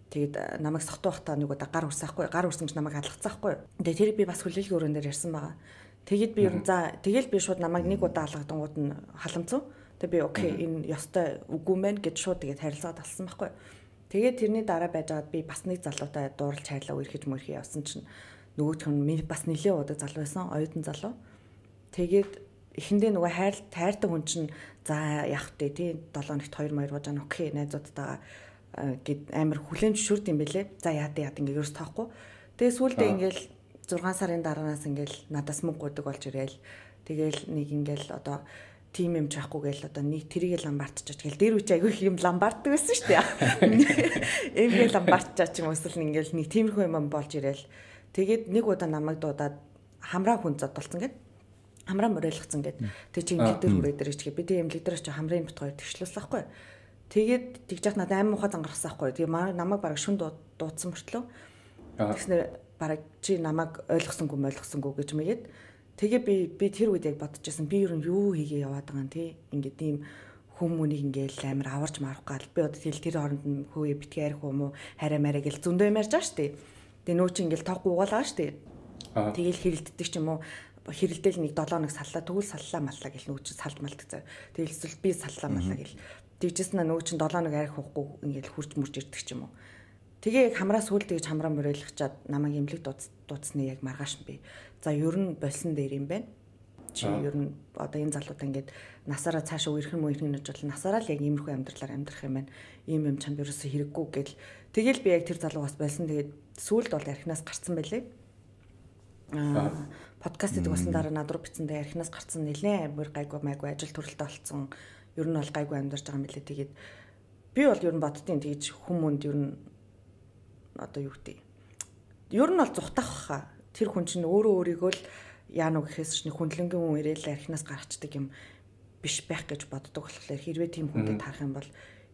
тэгээд намайг сохтуу байхдаа нэг удаа гар хүрсэхгүй. Гар хүрсэн ч намайг алгацсаахгүй. Тэгээд тэр би бас хүлээлгийн өрөөнд дээр ярьсан байгаа. Тэгээд би ер нь тэгэл би шууд намайг нэг удаа алгадангууд нь халамцсан. Тэгээд би окей энэ ёстой үгүй мэн гэж шууд тэгээд харилцаад алсан байхгүй. Тэгээд тэрний дараа байжгаад би бас нэг залуутай дуурлж хайрлаа үерхэж мөрхий явсан чинь нөгөөх нь бас нэлээ удаг залуу байсан, оюутан залуу. Тэгээд эхэндээ нөгөө хайртай хүн чинь за явах дээ тий 7 хоногт 2 маяр бож ана окей найзуудтайгаа гэд амар хүлэмж шүрд юм бэлээ. За яад ингээ ерөөс таахгүй. Тэгээд сүүлдээ ингээл 6 сарын дараанаас ингээл надаас мөнгө годог болж ирээл. Тэгээл нэг ингээл одоо тим юм чахгүй гээл одоо нэг тэрийг ламбартчаач гээл дээр үчи айгүй их юм ламбартдаг байсан шүү дээ. Эмгээ ламбартчаач юм эсвэл ингээл нэг тиймэрхүү юм болж ирээл. Тэгээд нэг удаа намайг дуудаад хамраа хүн зодтолцсон гэд. Хамраа мөрөөлгцэн гэд. Тэг чи имлэг дээр хүрээд ирэж гээ. Би тэг имлэг дээр ч хамрын бит хоёр тэгшлүүлсэн байхгүй. Тэгээд тэгж яах надад амар муухай зангарсан байхгүй. Тэгээ намайг бараг шүн дуудсан мөртлөө. Тэгснээр бараг чи намайг ойлгосонгүй гэж мэгээд. Тэгээ би тэр үед яг бодчихсон. Би ер нь юу хийгээ яваад байгаа юм те. Ингээд ийм хүмүүнийг ингээл амар аварч марах гал. Би одоо тэр хооронд нь хөөе битгий арих юм уу? Хараа мараа гэл зөндөө юм ярьж байгаа шүү дээ. Тэгээ нөө чи ингээл тоохгүй угаалгаа шүү дээ. Тэгээл хэрэлддэг ч юм уу? Хэрэлдээл нэг 7 хоног саллаа. Тэгвэл саллаа маллаа гэл нөө чи салд малдаг зав. Тэгээл эсвэл би саллаа маллаа гэл. Тэгжсэн нөө чин 7 хоног арих уухгүй ингээл хурж мурж ирдэг ч юм уу. Тэгээ яг хамраа сүулт гэж хамраа мөрөөлгчаад намайг имлэг дуудсны яг маргааш нь би. За ер нь болсон дээр юм байна. Чи ер нь одоо энэ залуутай ингээд насаараа цаашаа үерхэн гэж бол насаараа л яг иймэрхүү амьдралаар амьдрах юм байна. Ийм юм чамд ерөөсөө хэрэггүй гэл. Тэгэл би яг тэр залуугаас болсон. Тэгээд сүүлд бол архинаас гарцсан байлээ. Подкаст гэдэг болсон дараа над руу битсэндээ архинаас гарцсан нэлээ амар гайгүй майгүй ажил төрөлтэй болцсон. Ер нь бол гайгүй амьдарч байгаа юм билээ. Тэгээд би бол ер нь боддtiin тэгж хүмүүнд ер нь одоо юу гэдэг. Ер нь бол зүхтах хаа. тэр хүн чинь өөрөө өөрийгөө л яана гэхээс чинь хүндлэнгийн хүн ирээл архинаас гарчдаг юм биш байх гэж боддог болохоор хэрвээ тийм хүнтэй таарах юм бол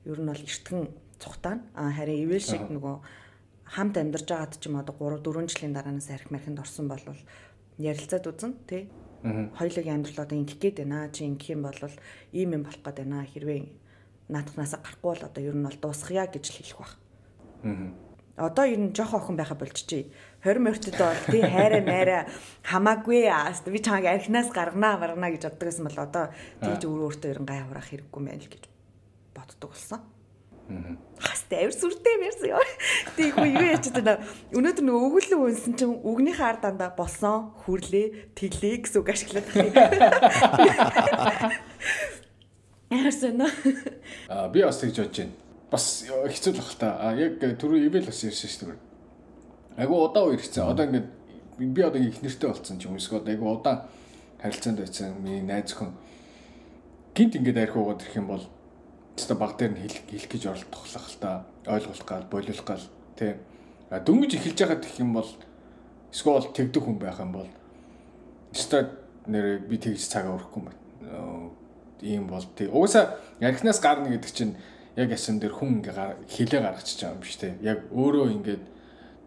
ер нь бол эртгэн цухтаана. Харин ивэл шиг нөгөө хамт амьдарч байгаад ч юм одоо 3 4 жилийн дараанаас архи мархинд орсон бол ярилцаад үзэн тий. Хоёулын амьдрал одоо ингэх гээд байна. Чи ингэх юм бол ийм юм болох гээд байна. Хэрвээ наадахнаасаа гарахгүй бол одоо ер нь бол дуусгая гэж л хэлэх байх. Одоо ер нь жоох охин байха болчихжээ. 20 морьтод бол тий хайраа найраа хамаагүй би чамайг архинаас гаргана гэж боддог гэсэн бол одоо тэгж өөртөө ер нь гай хураах хэрэггүй юм байна л гэж боддог болсон. Хастай авир сүртэй байсан ёо. Тэг юу яач гэдэг өнөөдөр нөгөө өгүүлэн үнсэн чинь үгнийхээ ард дандаа болсон хүрлээ тэглээ гэсэн үг ашиглаад байна. Яарсан нөө. Би бас тэгж бодож байна. Бас хэцүү л бах та. Яг түрүү ивэл бас ярьсан шүү дээ. Айгу удаа үер хэцүү. Одоо ингээд би одоо их нэртэй болцсон ч юм эсвэл айгу удаа харилцаанд байсан миний найз хүн гинт ингээд арх уугаад ирэх юм бол өөртөө баг дээр нь хэлэх гэж оролдох л та. Ойлгуулах гал, болиулах гал тий. Дөнгөж эхэлж байгаад гэх юм бол эсвэл тэгдэг хүн байх юм бол өөртөө нэр би тэгж цагаа өрөхгүй юм байна. Ийм бол тий. Угаасаа архинаас гарна гэдэг чинь яг ясан дээр хүн ингээ хилээ гаргачих байгаа юм биш тий. Яг өөрөө ингээд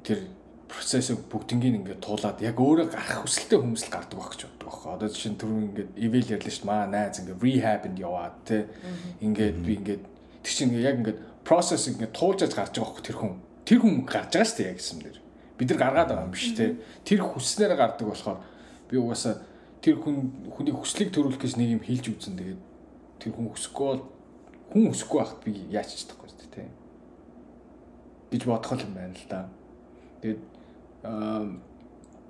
тэр процессыг бүгднийг ингээ туулаад яг өөрөө гарах хүсэлтэй хүмүүс л гардаг байх гэж боддог байхгүй. Одоо жишээ нь түрүү ингээ ивэл ярьлаа шүү дээ. Маа найз ингээ rehab-нд яваад тий. Ингээд би ингээд тэр чинь яг ингээ process ингээ туулж гарч байгаа байхгүй тэр хүн. Тэр хүн гарч байгаа шүү дээ яг гэсэн дээр. Бид нар гаргаад байгаа юм биш тий. Тэр хүснээр гардаг болохоор би угаасаа тэр хүний хүслийг төрүүлэх гэж нэг юм хэлж үзэн тэгээд тэр хүн хүсэхгүй байхад би яаж ч чадахгүй шүү дээ тий. Гэж бодох юм байна л да. Тэгээд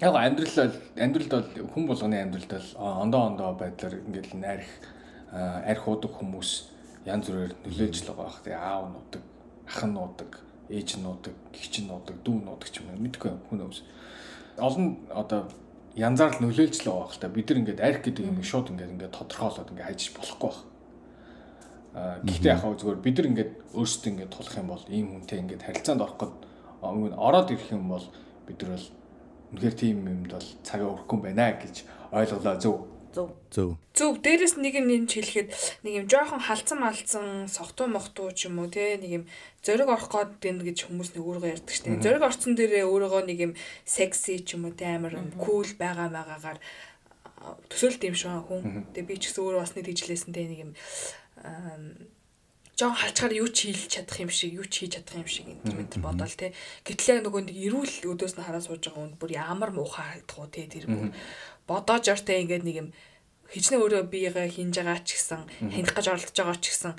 яг амьдралд бол хүн болгоны амьдралд бол ондоо байдлаар ингээл арх уудаг хүмүүс янз бүрээр нөлөөлж л байгаа бах. Тэгээ аав нуудаг, ах нуудаг, ээж нуудаг, гэгч нуудаг, дүү нуудаг ч юм уу мэдгүй хүн өвс. Олон одоо янзаар л нөлөөлж л байгаа бах та. Бид нар ингээд арх гэдэг юм шууд ингээд тодорхойлоод ингээд хайж болохгүй бах. Гэхдээ яг зүгээр бид нар ингээд өөрсдөө ингээд тулах юм бол ийм хүнтэй ингээд харилцаанд орох гээд ороод ирэх юм бол бид нар бол үнэхээр тийм юмд бол цагаа өрөхгүй байна гэж ойлголоо зөв. Дээрээс нэг юм нэмж хэлэхэд нэг юм жоохон халдсан согтуу мохтуу ч юм уу те нэг юм зориг орох гээд байна гэж хүмүүс нэг өөргөө ярьдаг шүү дээ. Зориг орцсон дээрээ өөрөөгөө нэг юм секси ч юм уу те амар кул байгаагаар төсөөлт юм шиг хүн. Тэгээ би ч гэсэн өөрөө бас нэг тийжлээсэн те нэг юм жоон халчгаар юу ч хийж чадах юм шиг энэ бодоол те. Гэтэл нөгөө нэг эрүүл өдөөс нь хараа сууж байгаа хүнд бүр ямар муухай харагдах уу те тэр бүр бодоож ортой ингээд нэг юм хичнээн өөрөө биегээ хинж байгаа ч гэсэн хандах гэж оролдож байгаа ч гэсэн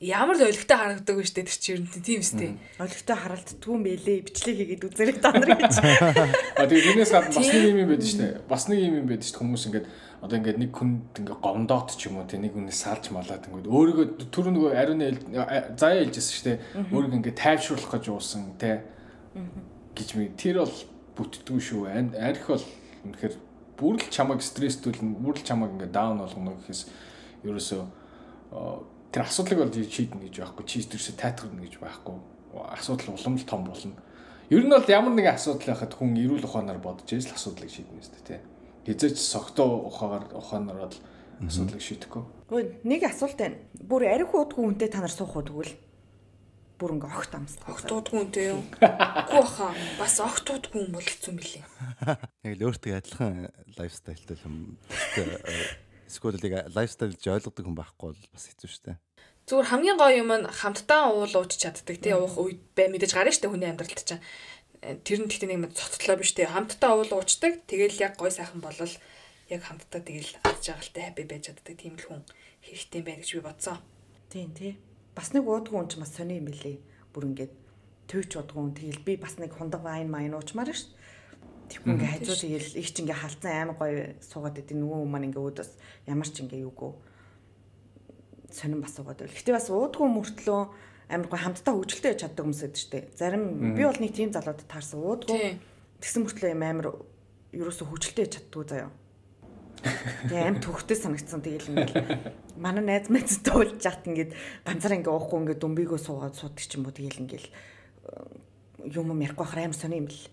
ямар л өлегтэй харагдаг вэ штэ тэр чинь тийм үстэй. Өлегтэй харалтдгүй юм бэлээ бичлэг хийгээд үзэрэг танар гэж. Тэгээ энэс гадна бас нэг юм байдаг штэ. Бас нэг юм байдаг штэ хүмүүс ингээд одоо ингээд нэг хүнд ингээд гомдоод ч юм уу те нэг хүнээс салж малаад ингээд өөрийгөө түр нөгөө ариун заяа хэлжсэн штэ. Өөрийгөө ингээд тайвшруулах гэж уусан те гэж ми тэр бол бүтдгүй шүү. Арх бол үнэхээр бүр л чамайг стресстүүлнэ, бүр л чамайг ингээд даун болгоно гэхээс ерөөсөө тэр асуудлыг бол шийднэ гэж байхгүй, чи тэрсээ тайтгарна гэж байхгүй. Асуудал улам л том болно. Ер нь бол ямар нэгэн асуудал байхад хүн эрүүл ухаанаар бодож ээж л асуудлыг шийднэ шүү дээ, тий. Хизээч согтуу ухаанаар бол асуудлыг шийдэхгүй. Гэхдээ нэг асуулт байна. Бүр арх уудгүй хүнтэй та нар суух уу тэгвэл бүр ингээ огт амсдаг. Огт уудгүй хүнтэй юу? Үгүй баха. Бас огт уудгүй хүн бол хэцүү мөлий. Яг л өөртөө адилхан лайфстайлтай юм. Эсвэл лайфстайл гэж ойлгодог хүн байхгүй бол бас хэцүү шүү дээ. Зүгээр хамгийн гоё юм нь хамтдаа ууж чаддаг тий уух үед мэдээж гарна шүү дээ хүний амьдралд чинь. Тэр нь тэгтээ нэг цоцтлоо биш тий хамтдаа уучдаг. Тэгэл яг гоё сайхан болол яг хамтдаа тэгэл аз жаргалтай happy байж чаддаг тийм л хүн хэрэгтэй байх гэж би бодсон. Тийм тий. Бас нэг уудгүй хүн ч бас сони юм билий. Бүр ингээд төвч уудгүй хүн тэгэл би бас нэг хундаг вайн уучмаар шүү дээ. Тэгвэл ингээ хажуу тэгэл их ч ингээ халдсан амар гоё суугаад идэв нөгөө хүмүүс маань ингээ өөдөөс ямар ч ингээ юугүй сонирн бас суугаад байл. Гэтэ бас уудгүй мөртлөө амар гоё хамтдаа хөгжилтэй яж чаддаг хүмүүс байдаг шүү дээ. Зарим би бол нэг тийм залуудад таарсан уудгүй тэгсэн мөртлөө юм амар ерөөсө хөгжилтэй яж чаддгүй заяа. Тэгээ амар төвхтэй санагдсан тэгэл ингээл манай найз мэдээ туулж яхад ингээд ганцаар ингээ уухгүй ингээ дүмбийгөө суугаад суудаг ч юм уу тэгэл ингээл юм ярихгүй хаар амар сони юм бэл.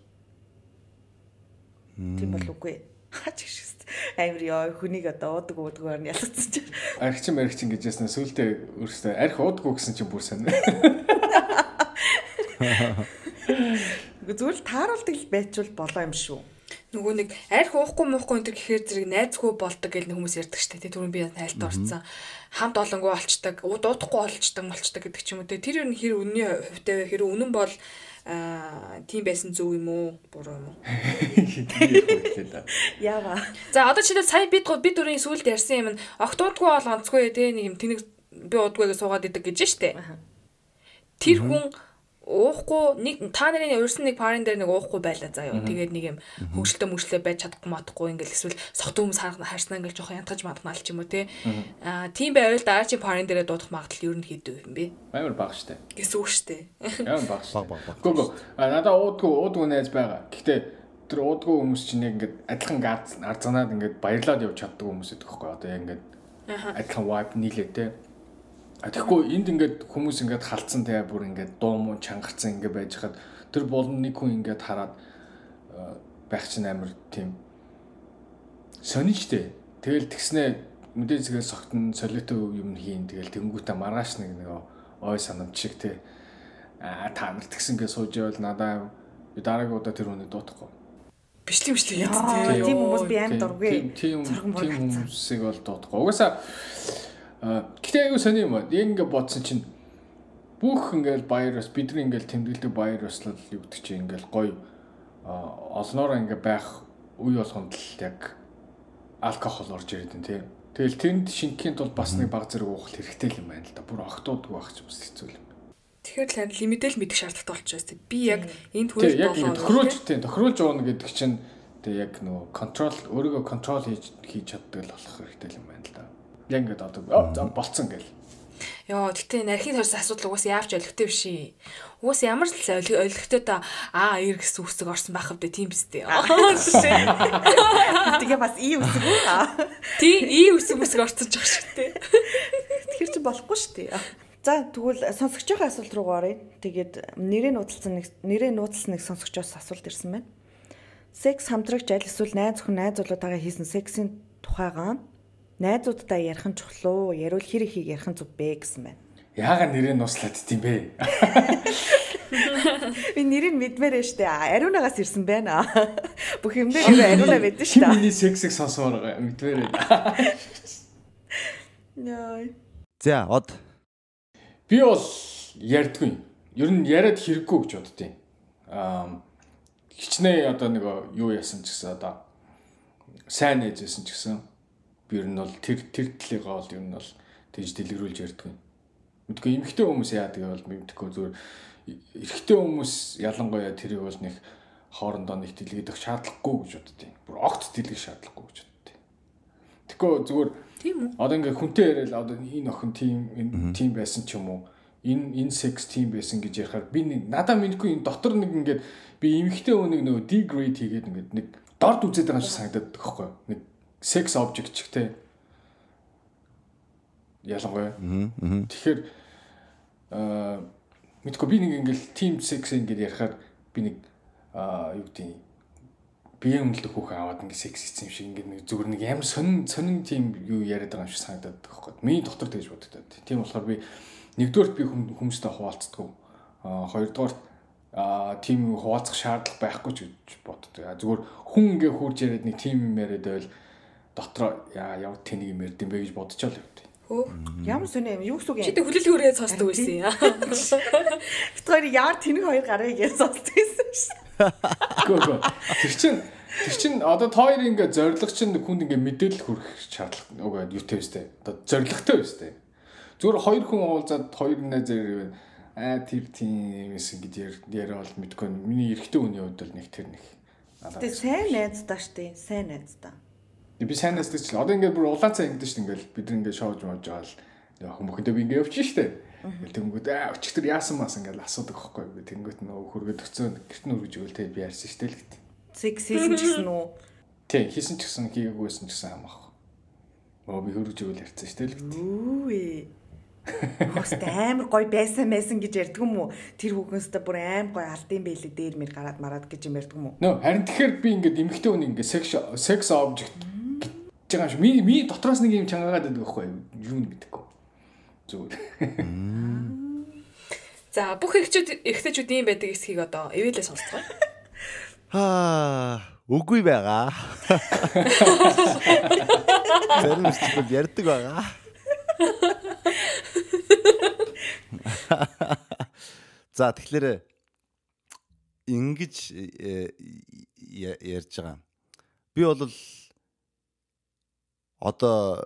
Тийм бол үгүй. Хаач гişс. Амар яа хүнийг одоо уудаг нь ялцсан чинь. Архичин гэж яснаа сүултээ өөрөөсөө арх уудаггүй гэсэн чинь бүр сайн. Зүгээр л тааруулдаг л байчвал болоо юм шүү. Нөгөө нэг арх уухгүй муухгүй энэ гэхээр зэрэг найзгүй болдог гэж хүмүүс ярьдаг шүү дээ. Түрүүн би тайлтаа орцсон. Хамт олонгүй олчдаг, дуудахгүй болчдаг гэдэг ч юм уу. Тэр ер нь хэр үнний хувьтай вэ? Хэр үнэн бол тийм байсан зөв юм уу? Буруу юм уу? Яава. За одоо чи сая бид дөрийн сүлд ярьсан юм. Огт уудгүй бол онцгүй те нэг юм тэнэг би уудгүйгээ суугаад идэг гэж штэ. Тэр хүн уухгүй нэг та нарын урьсан нэг парен дээр нэг уухгүй байлаа заа юу. Тэгээд нэг юм хөвгөлтөө байж чадахгүй матахгүй ингээл эсвэл согт хүмүүс харснаа ингээл жоохон янтгаж мадахнаал ч юм уу те. Тийм байвал дараа чи парен дээрээ дуудах магадлал ер нь хэдв юм бэ? Амар бага штэ. Гэсэн үг штэ. Амар бага штэ. Гөө. Надаа уудгүй найз байгаа. Гэхдээ тэр уудгүй хүмүүс чинь яг ингээд адилхан арзанаад ингээд баярлаад явж чаддаг хүмүүс байдаг байхгүй. Одоо яг ингээд адилхан vibe нийлээ те. Тэгэхгүй энд ингээд хүмүүс ингээд халдсан те бүр ингээд дуу муу чангарсан ингээд байж хаад тэр болон нэг хүн ингээд хараад байх чинь амар тийм сонин штэ. Тэгэл тэгснэ мэдээ зэгээ согтон солиотой юм хийн тэгэл тэнгуүтэ маргааш нэг ой санамж шиг те та нар тэгсэн гээ сууж явал надаа би дараагийн удаа тэр хүнийг дуутахгүй. Бичлэг тийм хүмүүс би амар дургүй. Тийм хүмүүсийг бол дуутахгүй. Угаасаа гэтээ аюу сони юм аа. Ингээ бодсон чинь бүх ингээл баяр бас бидний ингээл тэмдэглэдэг баяр баслал юу гэдэг чинь ингээл гоё олноороо ингээ байх үе болгонд л яг алкогол орж ирээд байна тийм. Тэгэл тэнд шингэхийн тулд бас нэг баг зэрэг уух хэрэгтэй юм байна л да. Бүр огтуудгүй байх ч бас хэцүү юм. Тэгэхээр л лимитэл мэдэх шаардлагатай болчихсон тийм. Би яг энд хүрээд тохируулж ууна гэдэг чинь тэг яг нөгөө контрол өөрийгөө контрол хийж чаддаг л болох хэрэгтэй юм байна л да. Яг ингээд одоо болцсон гэл. Яа, тэгтээ нархийн тойрсон асуудал угаас яавч ойлгохтой биш. Угаас ямар ч ойлгохтой та ир гэсэн үсэг орсон байх хэвдэ тийм биз дээ. Тэгээ бас үсэг үү? Тийм үсэг орцож байгаа шүү дээ. Тэгэхээр чи болохгүй шүү дээ. За тэгвэл сонсогчийн асуулт руу оръё. Тэгээд нэрээ нууцлсан нэг сонсогчоос асуулт ирсэн байна. Секс хамтрагч аль эсвэл найз залуутайгаа хийсэн сексийн тухайгаа найзуудтай ярих нь чухал уу? Ярил хэр ихийг ярих нь зүг бэ гэсэн байна. Яагаад нэрээ нууцлаад дим бэ? Би нэрийг мэдмээрээ штэ. Ариунагаас ирсэн байна. Бүх юм дээр ариунаа байдсан штэ. Миний сексийг сонсоор мэдмээрээ. Яа. За, од. Би бол ярьдгүй. Ер нь яриад хэрэггүй гэж боддیں۔ Хичнээн одоо нэг юу яасан ч гэсэн одоо сайн нээжсэн ч гэсэн би ер нь бол тэр талыгаа бол ер нь бол тэгж дэлгэрүүлж ярьдгүй. Мэдгүй эмэгтэй хүмүүс яадаг бол мэдгүй зүгээр эрэгтэй хүмүүс ялангуяа тэрийг бол нэг хоорондоо нэг дэлгэрэх шаардлагагүй гэж боддیں۔ Бүр огт дэлгэх шаардлагагүй гэж боддیں۔ Тэгэхгүй зүгээр тийм үү? Одоо ингээ хүнтэй яриад одоо энэ охин тийм байсан ч юм уу? Энэ секс тийм байсан гэж ярихаар би надаа мэдгүй энэ дотор нэг ингээд би эмэгтэй хүнийг нөгөө degrade хийгээд ингээд нэг дорд үзээд байгаа шиг санагдаад байхгүй юу? Нэг sex object ч гэх ялангуяа. Тэгэхээр мэдгүй би нэг ингээл team sex ингээд ярихаар би нэг юу гэдэг биеийн өмнөлдөх хүүхэн аваад ингээд секс хийсэн юм шиг ингээд нэг зүгээр нэг ямар сонин team юу яриад байгаа юм шиг санагдаад байхгүй юу? Миний дотор тэгж боддог. Тийм болохоор би нэгдүгээрт би хүмүүстэй хуваалцдаг. Хоёрдугаарт team хуваалцах шаардлага байхгүй ч гэж боддог. Зүгээр хүн ингээ хурж яриад нэг team юм яриад байвал дотроо яа тэнийг юм ярьд юм бэ гэж бодчихоо л явд. Ямар сони юм юу гэсэн үг юм? Чи тэг хүлээлт өрөө сонсдог байсан юм. Битгаар яар тэнэг хоёр гарыг гэж сонсдог байсан шүү. Гөө. Тэр чин одоо та хоёрын ингээ зориг чинь хүнд ингээ мэдээлэл хүрэх шаардлага нөгөө юутэй өстэй. Одоо зоригтой өстэй. Зүгээр хоёр хүн уулзаад хоёр найз ирвэл тэр тийм юмсэн гэж яриа бол мэдгүй. Миний эрэгтэй хүний хувьд бол нэг тэр нэг. Тэгээ сайн найздаа штэ. Сайн найздаа. Би сайн найздаг ч л одоо ингээд бүр улаан цай ингэдэж штэ ингээл бид нар ингээд шоуж мож байгаа л хүмүүхэндээ би ингээд явчих штэ. Тэнгүүд өчигдөр яасан мас ингээд асуудаг байхгүй би тэнгүүт нөгөө хөргөд өцөө гэрт нь үргэж өгөл тэгээд би ярьсан штэ л гэт. Секс хийсэн ч гэсэн үү? Тийм хийсэн ч гэсэн хийгээгүйсэн ч гэсэн хамаахгүй. Би хөргөж өгөл ярьсан штэ л гэт. Үгүй. Хөстэй амар гоё байсан гэж ярьдаг юм уу? Тэр хүүхнөөстэй бүр амар гоё алдсан байлээ дээр мэр гараад мараад гэж юм ярьдаг юм уу? Нөө харин тэгэхээр би ингээд эмэгтэй хүн ингээд секс object гэж байгаа юм шиг. Ми дотроос нэг юм чангаагаад байдаг байхгүй юу гэдэггүй. Зүгээр. За бүх эрэгтэйчүүд ийм байдаг эсхийг одоо эвэлээ сонсцгоо. Үгүй байгаа. Зарим зүйл ярьдаг байгаа. За тэгэхээр ингэж ярьж байгаа. Би бол одоо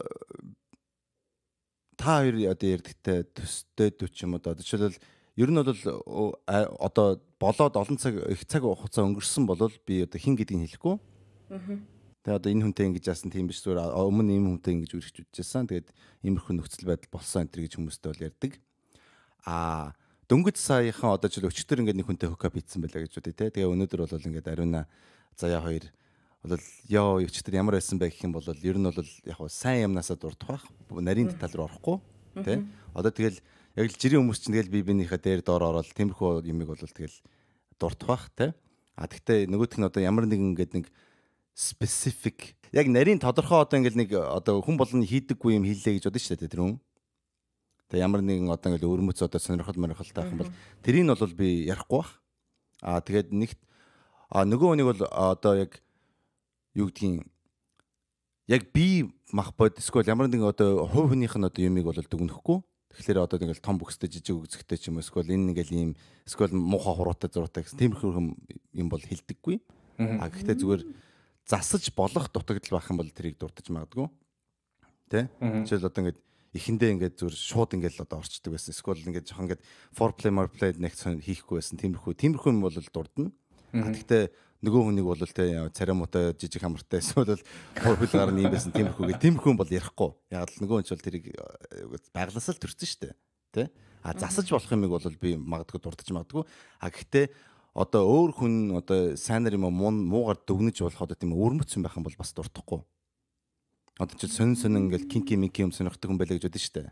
та хоёр одоо ярьдагтай төстэй 40 юм одоо жишээлбэл ер нь бол одоо болоод олон их цаг хугацаа өнгөрсөн бол би одоо хин гэдгийг хэлэхгүй. Тэгээ одоо энэ хүнтэй ингэж яасан тийм биш зүгээр өмнө ийм хүнтэй ингэж үргэлж үдчихсэн. Тэгээд иймэрхүү нөхцөл байдал болсон энэ гэж хүмүүстэй бол ярьдаг. Дөнгөж саяхан одоо жил өчтөр ингээд нэг хүнтэй хокап хийсэн байлаа гэж үдээ те. Тэгээ өнөөдөр бол ингээд ариуна заяа хоёр бол ёо өчтөр ямар байсан бэ гэх юм бол ер нь бол яг сайн юмнасаа дурдах байх. Нарийн деталь руу орохгүй те. Одоо тэгэл яг л жирийн хүмүүс чинь тэгэл бибинийхээ дээр доор ороод тиймэрхүү юмыг бол тэгэл дурдах байх те. Тэгтээ нөгөөх нь одоо ямар нэгэн ингээд нэг specific яг нарийн тодорхой одоо ингээд нэг одоо хүн болгоны хийдэггүй юм хийлээ гэж бодсон шүү дээ тэр хүн. Тэгээ ямар нэгэн одоо ингээд өрмөц одоо сонирхол тайх юм бол тэрийг нь бол би ярихгүй бах. Тэгээд нэгт нөгөө хүнийг бол одоо яг юу гэдгийг яг би мах бод эсвэл ямар нэгэн одоо хувь хүнийх нь одоо юмыг бол дүгнэхгүй. Тэгэхээр одоо ингээд том бүкстэй жижиг үзэгтэй ч юм уу эсвэл энэ ингээд ийм эсвэл муухай хуруутай зуруутай гэсэн тиймэрхүү юм бол хилдэггүй. Гэхдээ зүгээр засаж болох дутагдал байх юм бол тэрийг дурдж магадгүй. Тэ? Жишээл одоо ингээд эхэндээ ингээд зүгээр шууд ингээд одоо орчдөг байсан. Эсвэл ингээд жоохон ингээд foreplay marplay нэг хийхгүй байсан. Тиймэрхүү юм бол дурдна. Гэхдээ нөгөө хүнийг бол тэ царамуутай жижиг хамартай эсвэл хулгаар нь юм байсан. Тиймэрхүү юм бол ярихгүй. Яг л нөгөө хүн ч бол тэрийг байглаас л төрсөн шүү дээ. Тэ? Засаж болох юмыг бол би магадгүй дурдж магадгүй. Гэхдээ одоо өөр хүн одоо сайнар юм муугаар дүгнэж болох одоо тийм өрмөц юм байх юм бол бас дуртахгүй. Одоо ч сонин ингээл кинки юм сонирхдаг хүн байлаа гэж бодсон шүү дээ.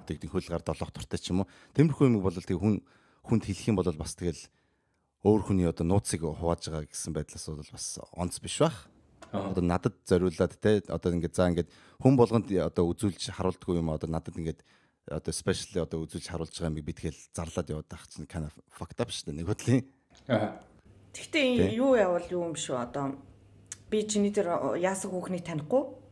Тэг хөлгаар долоох туртай ч юм уу. Тиймэрхүү юм бол тэг хүнд хэлэх юм бол бас тэгэл өөр хүний одоо нууцыг хувааж байгаа гэсэн байдлаас бол бас онц биш бах. Одоо надад зориулаад те одоо ингээд за ингээд хүн болгонд одоо үзүүлж харуулдаг юм одоо надад ингээд одоо specially одоо үзүүлж харуулж байгаа юм би тэгэл зарлаад яваад байх чинь kind of fucked up шүү дээ нэг хөдлийн. Гэхдээ юу явал юу юм шүү одоо би чиний дээр яасан хүүхнийг танихгүй.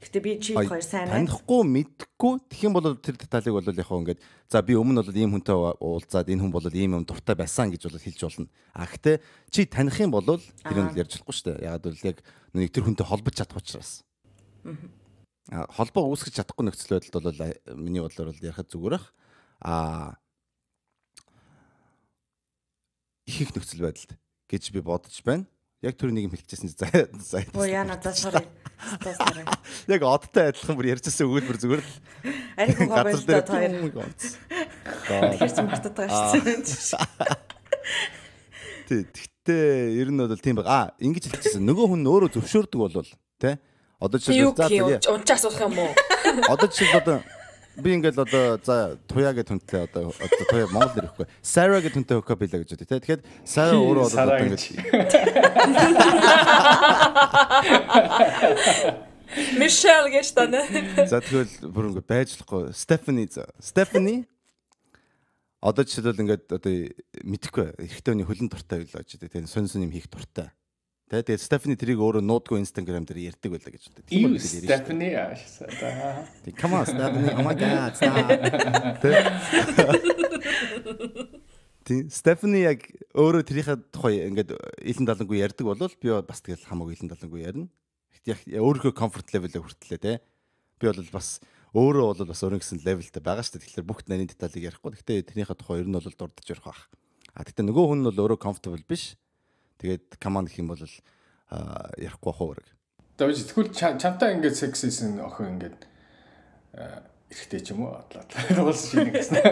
Гэтэ би чи хоёр сайн танихгүй мэдхгүй тэгэх юм бол тэр деталийг бол яг ингээд за би өмнө бол ийм хүнтэй уулзаад энэ хүн бол ийм юм дуртай байсан гэж бол хэлж болно. Гэхдээ чи таних юм бол тэр нь ярьж болохгүй шүү дээ. Ягаад гэвэл яг нэг тэр хүнтэй холбож чадах учраас. Холбоо үүсгэж чадахгүй нөхцөл байдалд бол миний бодлоор бол ярихад зүгээр ах. Их нөхцөл байдалд гэж би бодож байна. Яг тэр нэг юм хэлчихсэн заа. Оо яна за sorry. Яг одтой адилхан бүр ярьжсэн өгүүлбэр зүгээр л. Арих хогоолтой хоёр. Тэгэхээр ч мартаад байгаа шүү дээ. Тэгтээ ер нь бол тийм баг. Ингэж хэлчихсэн. Нөгөө хүн өөрөө зөвшөөрдөг бол тэ. Одоо ч за унчаа асуух юм уу? Одоо ч одоо би ингээл одоо за туяа гэж хүнтэй одоо туяа Монгол нэр ихгүй. Сара гэж хүнтэй хөхөө билээ гэж үү те. Тэгэхээр Сара өөрөө одоо ингээд Мишель гэж тань. За тэгвэл бүр ингээд байжлахгүй. Стефани одоо жишээлбэл ингээд одоо мэдхгүй эрэгтэй хүний хөлн дуртай байлаа гэж те. Сонь юм хийх дуртай. Тэгээд Стефани тэрийг өөрөө нуудгүй Instagram дээр ярьдаг байлаа гэж үү. Тийм Стефани аашсаа. Come on Stefani. Oh my god. Тийм Стефани яг өөрөө тэрийнхээ тухай ингээд илэн далангүй ярьдаг болвол би бас тэгэл хамаагүй илэн далангүй ярина. Гэхдээ өөрийнхөө comfort level-ээ хүртлээ те. Би бол бас өөрөө бол бас өөрийн гэсэн levelтэй байгаа шүү дээ. Тэгэхээр бүх нарийн деталийг ярихгүй. Гэхдээ тэрийнхээ тухай ер нь бол дурдж ярих байх. Гэхдээ нөгөө хүн нь бол өөрөө comfortable биш. Тэгээд command гэх юм бол ярихгүй бах уу. Тэгвэл тэгвэл чамтай ингээд секс хийсэн охин ингээд эрэхтэй ч юм уу адлаа. Дуулсан шиг гэсэн.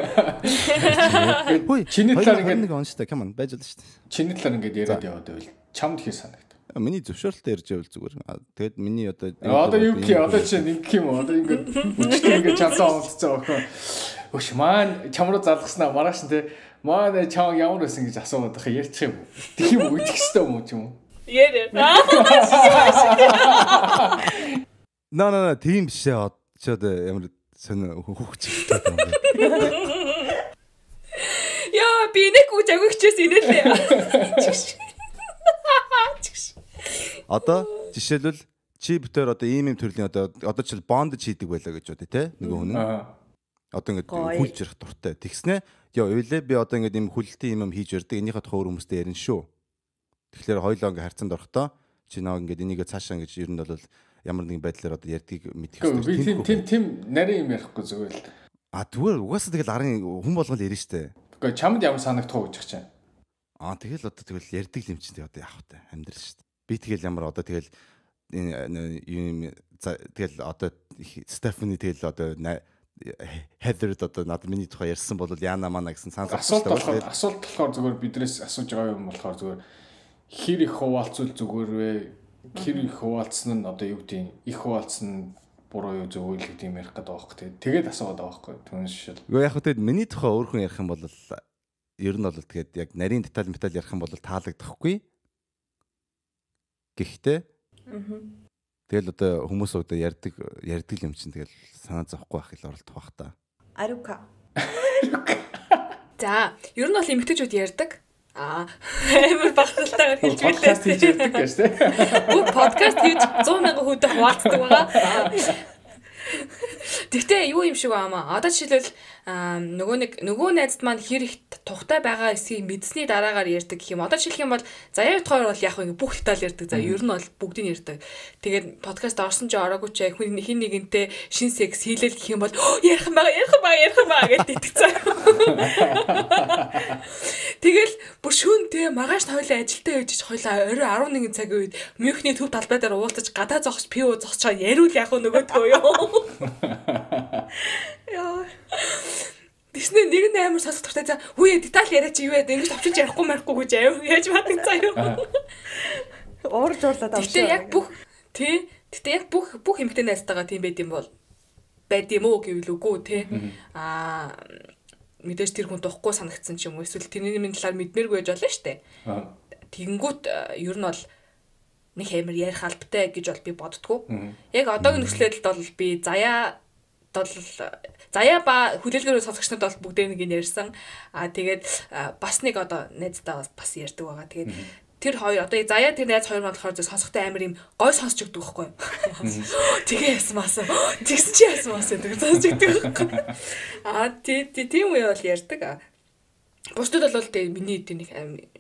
Хөөе чиний талаар ингээд нэг онцтой command байж болно шүү дээ. Чиний талаар ингээд яриад яваад байвал чамд хий санагд. Миний зөвшөөрөлтөөр ярьж байвал зүгээр. Тэгээд миний одоо юу гэх юм одоо чинь ингэх юм уу? Одоо ингээд үчтэй ингээд чамсаа унтцсан охин. Өш маань чам руу залгаснаа маргааш нь те маань чам ямар байсан гэж асууад байгаа ярьчих юм. Тэг юм уу идэх ёстой юм уу ч юм уу? Ярэ. Наа тийм биш ээ. Чи одоо ямар сонио хөвгч гэдэг юм бэ? Яа би нэг үг агигчээс инээлээ. Одоо жишээлбэл чи битээр одоо ийм төрлийн одоо чил бондж хийдэг байлаа гэж бодъё те нөгөө хүн. Одоо ингээд хүлж ярих дуртай. Тэгснэ ёо өөлөө би одоо ингээд ийм хүлэлтийн юм хийж ярддаг. Энийхээ тухай өөр хүмүүстэй ярина шүү. Тэгэхээр хоёлоо ингээд харьцанд орохдоо чи наа ингээд энийг цаашаа ингэж ер нь бол ямар нэгэн байдлаар одоо ярдгийг мэдэх хэрэгтэй. Тийм нарийн юм ярихгүй зүгээр л. Зүгээр угаасаа тэгэл арын хүн болгол ярина штэ. Гэхдээ чамд ямар санагдах уу гэж чинь. Тэгэл одоо тэгэл ярддаг юм чинь одоо яах вэ? Амьдрал штэ. Би тэгэл ямар одоо тэгэл энэ тэгэл одоо Стефани тэгэл одоо Heather одоо над миний тухай ярьсан бол яана мана гэсэн асуулт болохоор зүгээр бидрээс асууж байгаа юм болохоор зүгээр хэр их хуваалцвал зүгээр вэ? Хэр их хуваалцсан нь одоо юу гэдэг их хуваалцсан нь буруу юу зөв үйл гэдэг юм ярих гэдэг байгаа байхгүй. Тэгээд асуугаад байгаа байхгүй. Түншил. Гэхдээ яг хөө миний тухай өөр хүн ярих юм бол ер нь бол тэгээд яг нарийн деталь ярих юм бол таалагдахгүй. Гэхдээ тэгэл одоо хүмүүс одоо ярддаг юм чинь тэгэл санаа зовхгүй байх ил оролдох бах та. Арука. За, ер нь бол эмэгтэйчүүд ярддаг. Амар багталтайгаар хэлж байлаа. Подкаст хийж ярддаг гэж тийм. Подкаст хийж 100,000 хүнтэй хуваалцдаг байгаа. Тэгтээ юу юм шиг аамаа. Одоо жишээлбэл нөгөө найзд маань хэр их тухтай байгаа эсгийг мэдсний дараагаар ярьдаг гэх юм. Одоо жишээлх юм бол заяа утгаар бол яг бүх деталь ярьдаг. За ер нь бол бүгдийг ярьдаг. Тэгээд подкаст орсон ч ороогүй ч хин нэгэнтэй шин секс хийлэл гэх юм бол ярих юм байгаа гэдэг итгэцээ. Тэгэл бүр шүнтэй маргааш хойлоо ажилдаа байж хойлоо орой 11 цагийн үед Мюнхний төв талбай дээр уулзаж гадаа зогсож пиво зогсож яриул яг нөгөөдгөө ёо. Яа. Тэснэ нэг нь амар сонсох туртай за үе деталь яриач юу яа ингэж товчиж ярихгүй марахгүй гэж аяа яаж бадаг заяа. Уурж уурлаад авчих. Гэтэ яг бүх эмэгтэй найзтайгаа тийм байд юм уу гэвэл үгүй те. Мэдээж тэр хүн духгүй санагдсан ч юм уу эсвэл тэрний талаар мэдмээргүй байж болно штэ. Тэгэнгүүт ер нь бол нэг хэмэр ярих албатай гэж бол би боддгоо. Яг одоогийн нөхцөлөд бол би заяа ба хүлээлгээр сонсогчнод бол бүгдээ нэг нь ярьсан. Тэгээд бас нэг одоо найздаа бас ярьдаг байгаа. Тэгээд тэр хоёр одоо заяа тэр найз хоёр болохоор сонсохтой амар юм гой сонсч өгдөг байхгүй юу. Тэгээ ясмаасан. Тэгс чи ясмаасан гэдэг сонсч өгдөг байхгүй. Тийм үе бол ярьдаг. Бусдад бол тэгээ миний нэг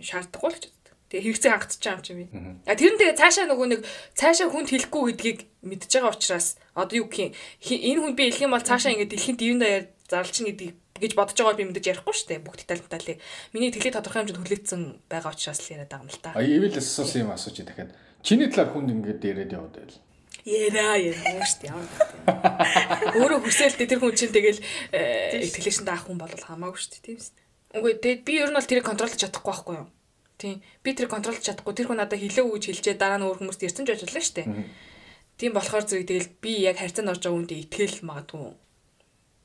шаардлагагүй л ч. Тэгээ хэрэгцээ хангацж байгаа юм чи би. Тэр нь тэгээ цаашаа нөгөө нэг цаашаа хүнд хэлэхгүй гэдгийг мэдж байгаа учраас одоо юу гэх юм энэ хүн би хэлэх юм бол цаашаа ингээд дэлхийн дивэн даяар зарлчин гэдгийг гэж бодож байгаа би мэдээж ярихгүй шүү дээ. Бүх деталь. Миний тэглээ тодорхой хэмжээнд хүлээсэн байгаа учраас л яриад байгаа юм л та. Ивэл асуусан юм асууж дахиад. Чиний талаар хүнд ингээд яриад яваад байл. Яриа шүү дээ. Өөрөө хүсээлтэй тэр хүн чинь тэгэл итгэлээшэнд авах хүн бол хамаагүй шүү дээ. Тийм шүү дээ. Үгүй тэгээд би ер нь бол тэрийг контролж чадахгүй байхгүй юу? Тийм. Би тэрийг контролж чадахгүй. Тэр хүн надад хэлээгүй гэж хэлжээ дараа нь өөр хүмүүст ярьсан ч ажиллаа шүү дээ. Тийм болохоор зэрэг тэгэл би яг харьцаанд орж байгаа хүнтэй итгэл магадгүй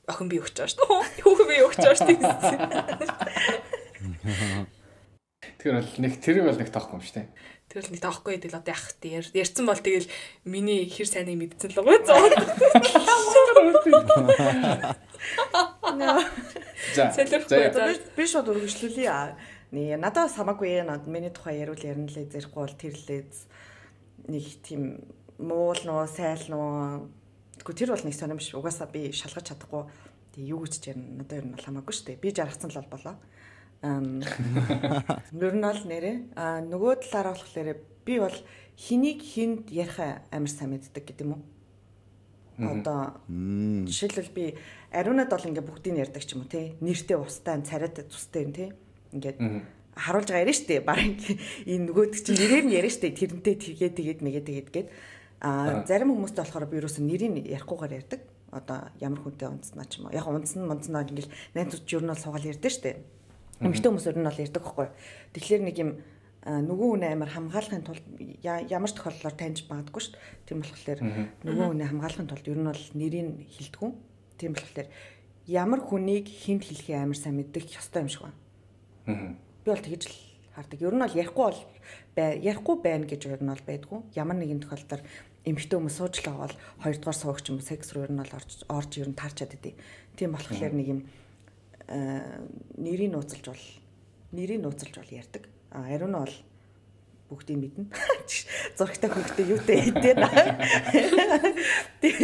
охин би өгч байгаа шүү дээ. Хүүхэн би өгч байгаа шүү дээ. Тэр бол нэг тоохгүй юм шүү дээ. Тэр бол нэг тоохгүй гэдэг л одоо яах вэ? Ярьсан бол тэгэл миний хэр сайныг мэдсэн л байгаа. За. Би шууд үргэлжлүүлье. Надад самаагүй миний тухай ярил ярина лээ зэрэхгүй бол тэр лээс нэг тийм муул нөө сайл нөө тэгвэл тэр бол нэг сонирм биш. Угаасаа би шалгаж чадахгүй. Тэгээ юу гэж ярина надад ер нь бол хамаагүй шүү дээ. Би жаргацсан л болоо. Ер нь бол нэрээ нөгөө талаараа болохоор би бол хэнийг хүнд ярих амар сайн мэддэг гэдэг юм уу? Одоо жишээлбэл би ариунад бол ингээ бүгдийг ярьдаг ч юм уу те. Нэртэй устай, царайтай цустай те. Ингээд харуулж байгаа яриа штэ барин энэ нөгөөд чинь нэрээр нь яриа штэ тэрнтэй тэгээд гээд зарим хүмүүст болохоор би юусэн нэрийг ярихгүйгээр ярьдаг. Одоо ямар хүнтэй унтснаа ч юм уу. Яг унтснаа ингээл найзууд журнал суугаал ярьдаг штэ. Эмэгтэй хүмүүс ер нь бол ярьдаг байхгүй. Тэгэхээр нэг юм нөгөө хүн амар хамгаалахын тулд ямар ч тохиолдолд таньж магадгүй шүү дээ. Тийм болохоор нөгөө хүнийг хамгаалахын тулд ер нь бол нэрийг хэлдэггүй. Тийм болохоор ямар хүнийг хүнд хэлхий амар сайн мэддэг ёстой юм шиг байна. Би бол тэгж л хардаг. Ер нь бол ярихгүй байна гэж ер нь бол байдгүй. Ямар нэгэн тохиолдолд эмэгтэй хүмүүс суучлаа бол хоёрдугаар суугч юм секс руу ер нь бол орж ер нь таарчаад идэв. Тийм болохоор нэг юм нэрийг нууцлж бол ярьдаг. Ариун нь бол бүгдийг мэднэ. Зургтай хөлтэй юутэй хэдэн.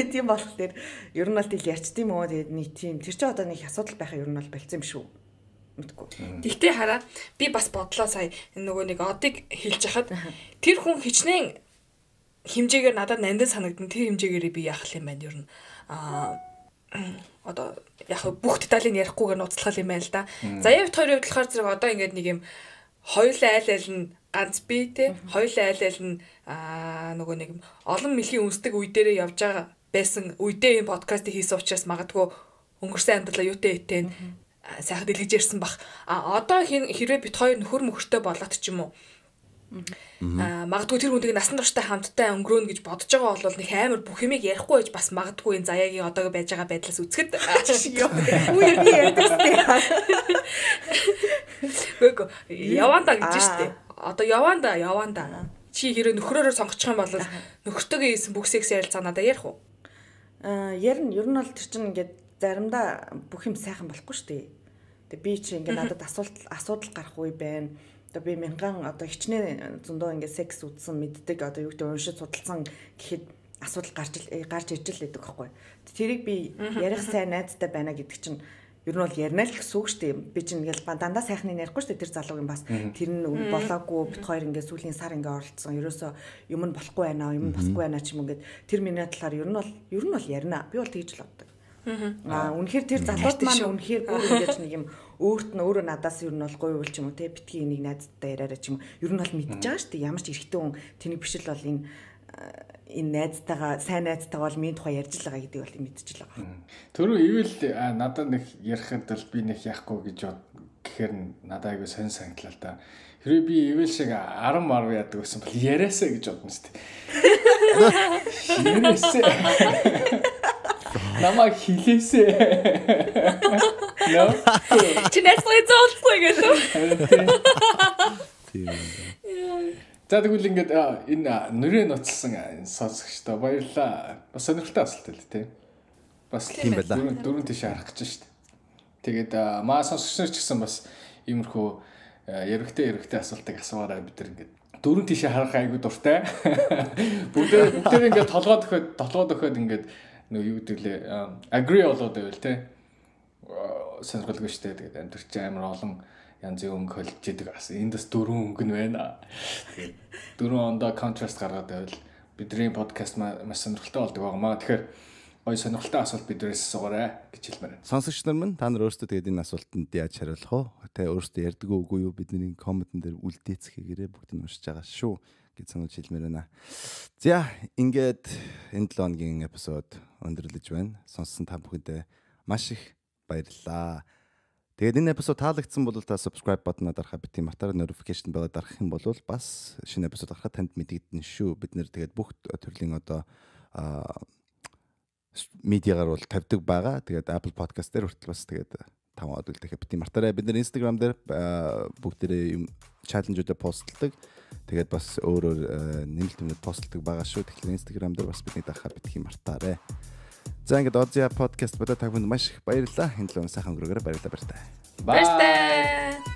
Тийм болохоор ер нь бол тэл ярьчдсан юм уу тэгээд нэг тийм тэр чинь одоо нэг асуудал байх ер нь бол болцсон юм шүү. Мэдгүй. Тэгтээ хараа би бас бодлоо сая нөгөө нэг одыг хэлж хахад тэр хүн хичнээн хэмжээгээр надад нандин санагдсан тэр хэмжээгээрээ би яах юм байна ер нь одоо яг бүх деталийг ярихгүйгээр нууцлах юм байна л да. За явт хоёрын хувьд болохоор зэрэг одоо ингээд нэг юм хоёулаа айл нь ганц бие те хоёулаа айл нь нөгөө нэг олон мэлхийн үнсдэг үе дээрээ явж байгаа байсан үедээ энэ подкастыг хийсэн учраас магадгүй өнгөрсөн амьдралаа юутэй итгэн сайхан дэлгэж ярьсан бах. Одоо хэрвээ бит хоёр нөхөр мөхөртэй болоод ч юм уу магадгүй тэр хүнийг насан турштай хамттай өнгөрөөнө гэж бодож байгаа бол нэг амар бүх юмыг ярихгүй байж бас магадгүй энэ заяагийн одоогийн байж байгаа байдлаас үзэхэд үгүй би ярьдагстэй. Үгүй яванда гэж штэ. Одоо яванда. Чи хэрэг нөхрөөрөө сонгочих юм бол нөхөртөөгөө хийсэн бүх секс ярилцаа надад ярих уу? Ярина. Ер нь бол тэр чинь ингээд заримдаа бүх юм сайхан болохгүй штэ. Тэгээ би чи ингээд надад асуудал гарах үе байна. Одоо би мянган одоо хичнээн зөндөө ингээд секс үзсэн мэддэг одоо юу гэдэг уншиж судалсан гэхэд асуудал гарч ирж л байдаг байхгүй. Тэрийг би ярих сайн найзтай байна гэдэг чинь ер нь бол ярина л гэсэн үг шүү дээ. Би чинь ингээд дандаа сайхныг ярихгүй шүү дээ. Тэр залуугийн бас тэр нь болоогүй бит хоёр ингээд сүүлийн сар ингээд оролцсон. Ерөөсөө юм нь болохгүй байна, юм босгүй байна ч юм ингээд тэр миний талаар ер нь бол ярина. Би бол тэгж л боддог. Үнэхээр тэр залууд маань үнэхээр бүр ингэж нэг юм өөрөө надаас ер нь бол гоё үйл ч юм уу те битгий энийг найздтай яриараа ч юм уу ер нь бол мэдчихэж байгаа шүү дээ. Ямар ч эрэгтэй хүн тэнийг биш л бол энэ найзтайгаа сайн найзтайгаа бол миний тухай ярьж л байгаа гэдэг бол мэдчихэж л байгаа. Түрүү ивэл надад нэг ярихад л би нэг яахгүй гэж гэхээр надад айгүй сонь санагдлаа л да. Хэрвээ би ивэл шиг 10 марв яадаг байсан бол яриасаа гэж бодно шүү дээ. Яриасаа. Намайг хилээсээ. No. Чи нэсгүй зоолгүй гэсэн. За тэгвэл ингээд энэ нөрөө ноцсон сонсогчдоо баярлалаа. Бас сонирхолтой асуулт л тий. Бас тийм байла. Дөрөв тийш харах гэж шүү дээ. Тэгээд маа сонсогчнор ч гэсэн бас иймэрхүү яригтэй асуултыг асууаарай бид нар ингээд дөрөв тийш харах айгуу дуртай. Бүгд ингээд толгойд өгөхөд ингээд нөгөө юу гэдэг лээ agree болоод байвал тий. Сонирхолтой шүү дээ. Тэгээд амтэрч амар олон янзын өнгө холж идэг бас энд бас дөрвөн өнгө нь байна. Тэгээд дөрвөн ондоо контраст гаргаад байвал бидний подкаст маш сонирхолтой болдог байгаамаа. Тэгэхээр гоё сонирхолтой асуулт биднээс асуугаарай гэж хэлмээр байна. Сонсогч нар минь та нар өөрсдөө тэгээд энэ асуултанд яаж хариулах вэ? Тэ өөрсдөө ярьдаг үгүй юу? Бидний комментэн дээр үлдээцгээгээрээ бүгд нь уншиж байгаа шүү гэж сануулж хэлмээр байна. За ингээд энэ 7 хоногийн эпизод өндөрлөж байна. Сонссон та бүхэндээ маш их баярлалаа. Тэгээд энэ эпизод таалагдсан бол та subscribe button-а дарахаа бити матар notification bell-а дарах юм бол бас шинэ эпизод гарахад танд мэдэгдэнэ шүү. Бид нэр тэгээд бүх төрлийн одоо медиагаар бол тавьдаг байгаа. Тэгээд Apple Podcast дээр хүртэл бас тэгээд таваад үлдэхэ бити мартаарай. Бид нэр Instagram дээр бүгдээрээ challenge-уудаа постлдог. Тэгээд бас өөрөөр нэмэлт постлдог байгаа шүү. Тэгэхээр Instagram дээр бас бидний дарахаа бити мартаарай. За ингээд Ozia podcast бодо та бүхэнд маш их баярлалаа. Энэ л сайхан өнгөрөөгөө баярлалаа. Баярлалаа.